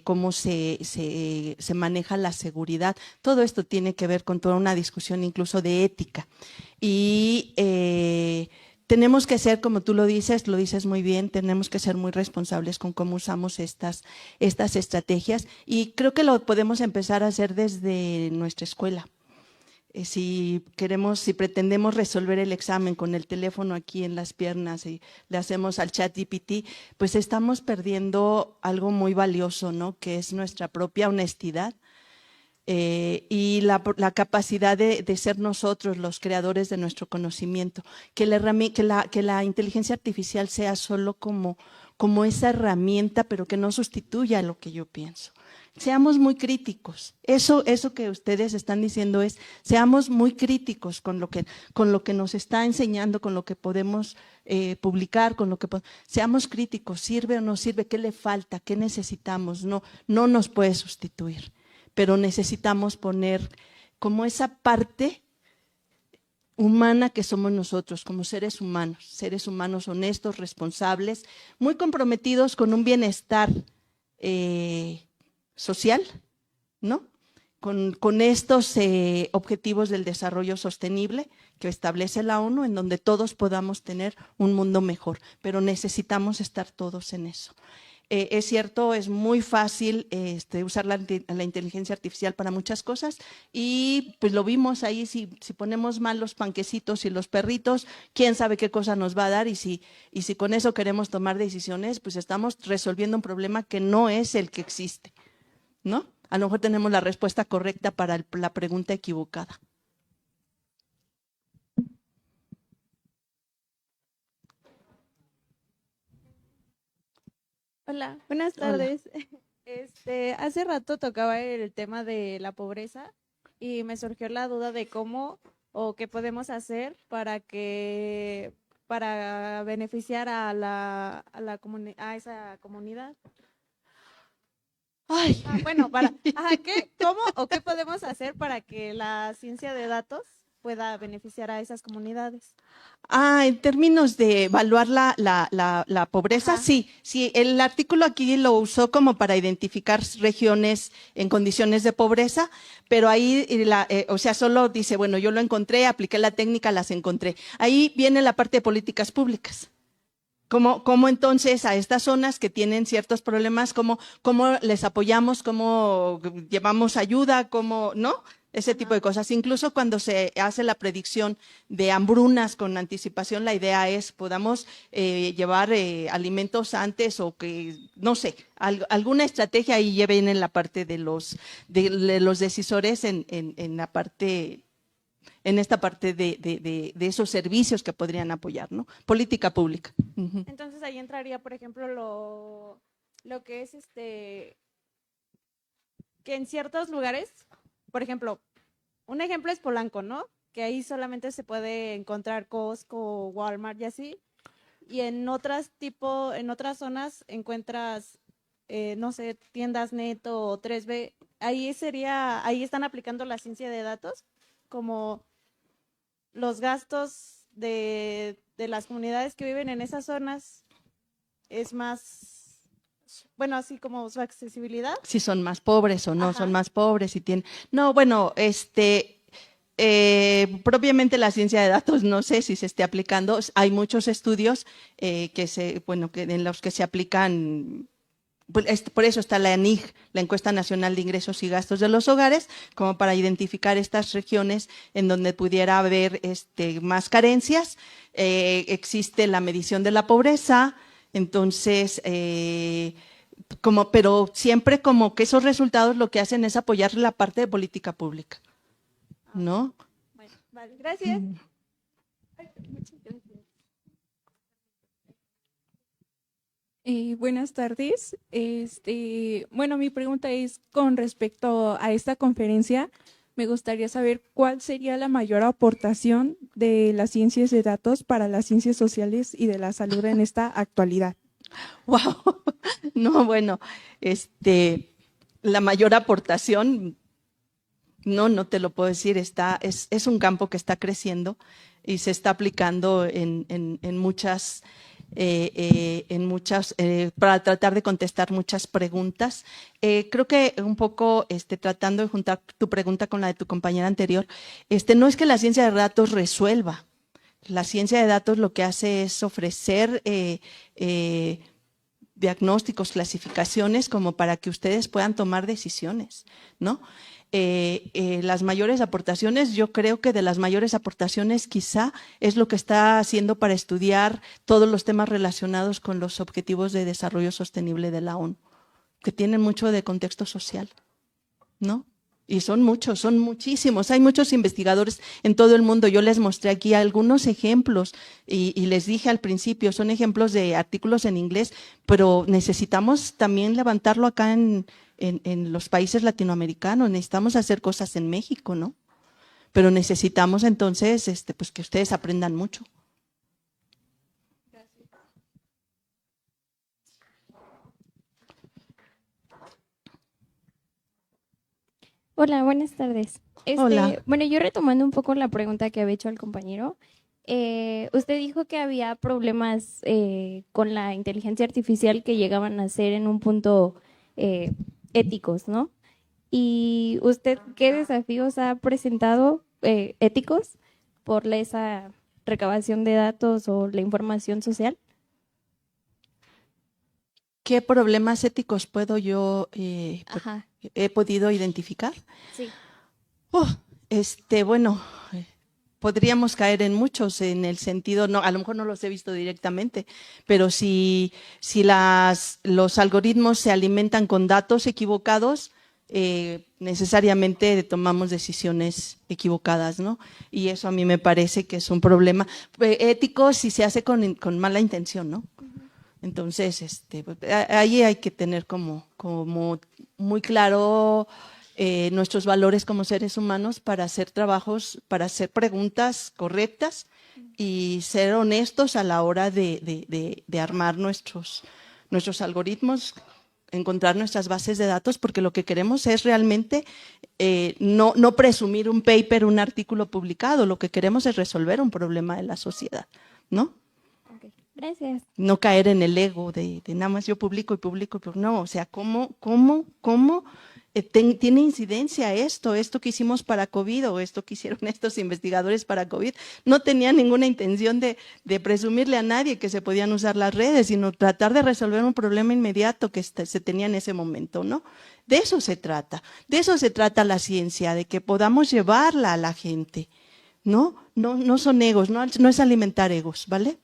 cómo se maneja la seguridad. Todo esto tiene que ver con toda una discusión incluso de ética. Y tenemos que ser, como tú lo dices muy bien, tenemos que ser muy responsables con cómo usamos estas estrategias, y creo que lo podemos empezar a hacer desde nuestra escuela. Si pretendemos resolver el examen con el teléfono aquí en las piernas y le hacemos al ChatGPT, pues estamos perdiendo algo muy valioso, ¿no? Que es nuestra propia honestidad y la capacidad de ser nosotros los creadores de nuestro conocimiento. Que la inteligencia artificial sea solo como esa herramienta, pero que no sustituya lo que yo pienso. Seamos muy críticos. Eso que ustedes están diciendo es, seamos muy críticos con lo que nos está enseñando, con lo que podemos publicar, seamos críticos, ¿sirve o no sirve? ¿Qué le falta? ¿Qué necesitamos? No nos puede sustituir, pero necesitamos poner como esa parte humana que somos nosotros, como seres humanos honestos, responsables, muy comprometidos con un bienestar social, ¿no? Con estos objetivos del desarrollo sostenible que establece la ONU, en donde todos podamos tener un mundo mejor, pero necesitamos estar todos en eso. Es cierto, es muy fácil usar la inteligencia artificial para muchas cosas, y pues lo vimos ahí, si ponemos mal los panquecitos y los perritos, quién sabe qué cosa nos va a dar, y si con eso queremos tomar decisiones, pues estamos resolviendo un problema que no es el que existe, ¿no? A lo mejor tenemos la respuesta correcta para la pregunta equivocada. Hola, buenas tardes. Hace rato tocaba el tema de la pobreza y me surgió la duda de cómo o qué podemos hacer para beneficiar a esa comunidad. Ay. Bueno, ¿cómo o qué podemos hacer para que la ciencia de datos pueda beneficiar a esas comunidades? En términos de evaluar la pobreza, Ajá. sí, el artículo aquí lo usó como para identificar regiones en condiciones de pobreza, pero ahí, solo dice, bueno, yo lo encontré, apliqué la técnica, las encontré. Ahí viene la parte de políticas públicas. ¿Cómo entonces a estas zonas que tienen ciertos problemas, cómo les apoyamos, cómo llevamos ayuda, ¿no? Ese tipo de cosas. Incluso cuando se hace la predicción de hambrunas con anticipación, la idea es podamos llevar alimentos antes, o que, no sé, alguna estrategia ahí ya viene en la parte de los decisores en la parte, en esta parte de esos servicios que podrían apoyar, ¿no? Política pública. Entonces ahí entraría, por ejemplo, lo que es que en ciertos lugares, por ejemplo, un ejemplo es Polanco, ¿no? Que ahí solamente se puede encontrar Costco, Walmart y así. Y en en otras zonas encuentras, no sé, tiendas Neto o 3B. Ahí están aplicando la ciencia de datos, como los gastos de las comunidades que viven en esas zonas es más, bueno, así como su accesibilidad. Si son más pobres o no Ajá. son más pobres, si tienen… No, bueno, propiamente la ciencia de datos no sé si se esté aplicando. Hay muchos estudios en los que se aplican. Por eso está la ENIG, la Encuesta Nacional de Ingresos y Gastos de los Hogares, como para identificar estas regiones en donde pudiera haber más carencias. Existe la medición de la pobreza, entonces, pero siempre como que esos resultados lo que hacen es apoyar la parte de política pública, ¿no? Bueno, vale, gracias. Buenas tardes. Bueno, mi pregunta es con respecto a esta conferencia. Me gustaría saber cuál sería la mayor aportación de las ciencias de datos para las ciencias sociales y de la salud en esta actualidad. Wow. No, bueno, la mayor aportación, no te lo puedo decir, es un campo que está creciendo y se está aplicando en muchas para tratar de contestar muchas preguntas. Creo que un poco tratando de juntar tu pregunta con la de tu compañera anterior, no es que la ciencia de datos resuelva. La ciencia de datos lo que hace es ofrecer diagnósticos, clasificaciones, como para que ustedes puedan tomar decisiones, ¿no? Las mayores aportaciones, yo creo que de las mayores aportaciones quizá es lo que está haciendo para estudiar todos los temas relacionados con los objetivos de desarrollo sostenible de la ONU, que tienen mucho de contexto social, ¿no? Y son muchísimos, hay muchos investigadores en todo el mundo. Yo les mostré aquí algunos ejemplos y les dije al principio, son ejemplos de artículos en inglés, pero necesitamos también levantarlo acá en los países latinoamericanos, necesitamos hacer cosas en México, ¿no? Pero necesitamos entonces pues que ustedes aprendan mucho. Hola, buenas tardes. Hola. Bueno, yo retomando un poco la pregunta que había hecho el compañero, usted dijo que había problemas con la inteligencia artificial que llegaban a ser en un punto éticos, ¿no? ¿Y usted qué desafíos ha presentado éticos por esa recabación de datos o la información social? ¿Qué problemas éticos puedo yo Ajá, he podido identificar? sí. Bueno, podríamos caer en muchos, en el sentido, no, a lo mejor no los he visto directamente, pero si los algoritmos se alimentan con datos equivocados, necesariamente tomamos decisiones equivocadas, ¿no? Y eso a mí me parece que es un problema ético si se hace con mala intención, ¿no? Entonces, ahí hay que tener como muy claro nuestros valores como seres humanos para hacer trabajos, para hacer preguntas correctas y ser honestos a la hora de armar nuestros algoritmos, encontrar nuestras bases de datos, porque lo que queremos es realmente no presumir un paper, un artículo publicado, lo que queremos es resolver un problema de la sociedad, ¿no? Okay. Gracias. No caer en el ego de nada más yo publico y publico, pero no, o sea, ¿cómo tiene incidencia esto que hicimos para COVID o esto que hicieron estos investigadores para COVID? No tenía ninguna intención de presumirle a nadie que se podían usar las redes, sino tratar de resolver un problema inmediato que se tenía en ese momento, ¿no? De eso se trata la ciencia, de que podamos llevarla a la gente, ¿no? No son egos, no es alimentar egos, ¿vale?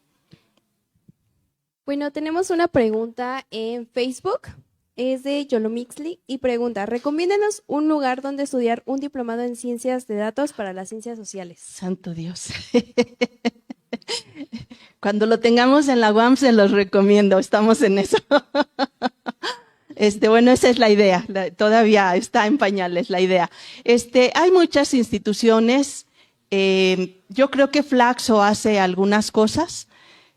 Bueno, tenemos una pregunta en Facebook, es de Yolomixli y pregunta, recomiéndanos un lugar donde estudiar un diplomado en ciencias de datos para las ciencias sociales. Santo Dios. Cuando lo tengamos en la UAM se los recomiendo, estamos en eso. Bueno, esa es la idea, todavía está en pañales la idea. Hay muchas instituciones, yo creo que Flaxo hace algunas cosas,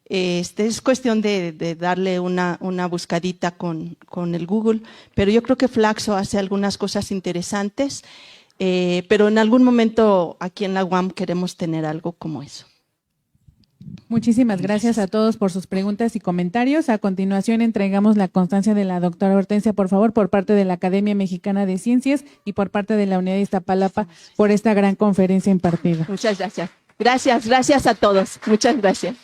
es cuestión de darle una buscadita con el Google, pero yo creo que Flaxo hace algunas cosas interesantes, pero en algún momento aquí en la UAM queremos tener algo como eso. Muchísimas gracias a todos por sus preguntas y comentarios. A continuación entregamos la constancia de la doctora Hortensia, por favor, por parte de la Academia Mexicana de Ciencias y por parte de la Unidad de Iztapalapa por esta gran conferencia impartida. Muchas gracias. Gracias a todos. Muchas gracias.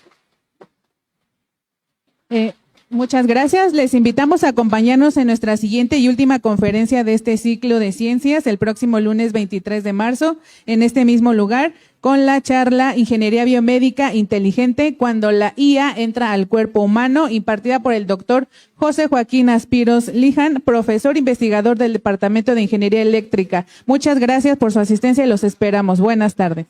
Muchas gracias. Les invitamos a acompañarnos en nuestra siguiente y última conferencia de este ciclo de ciencias el próximo lunes 23 de marzo en este mismo lugar con la charla Ingeniería Biomédica Inteligente cuando la IA entra al cuerpo humano, impartida por el doctor José Joaquín Aspiros Lijan, profesor investigador del Departamento de Ingeniería Eléctrica. Muchas gracias por su asistencia y los esperamos. Buenas tardes.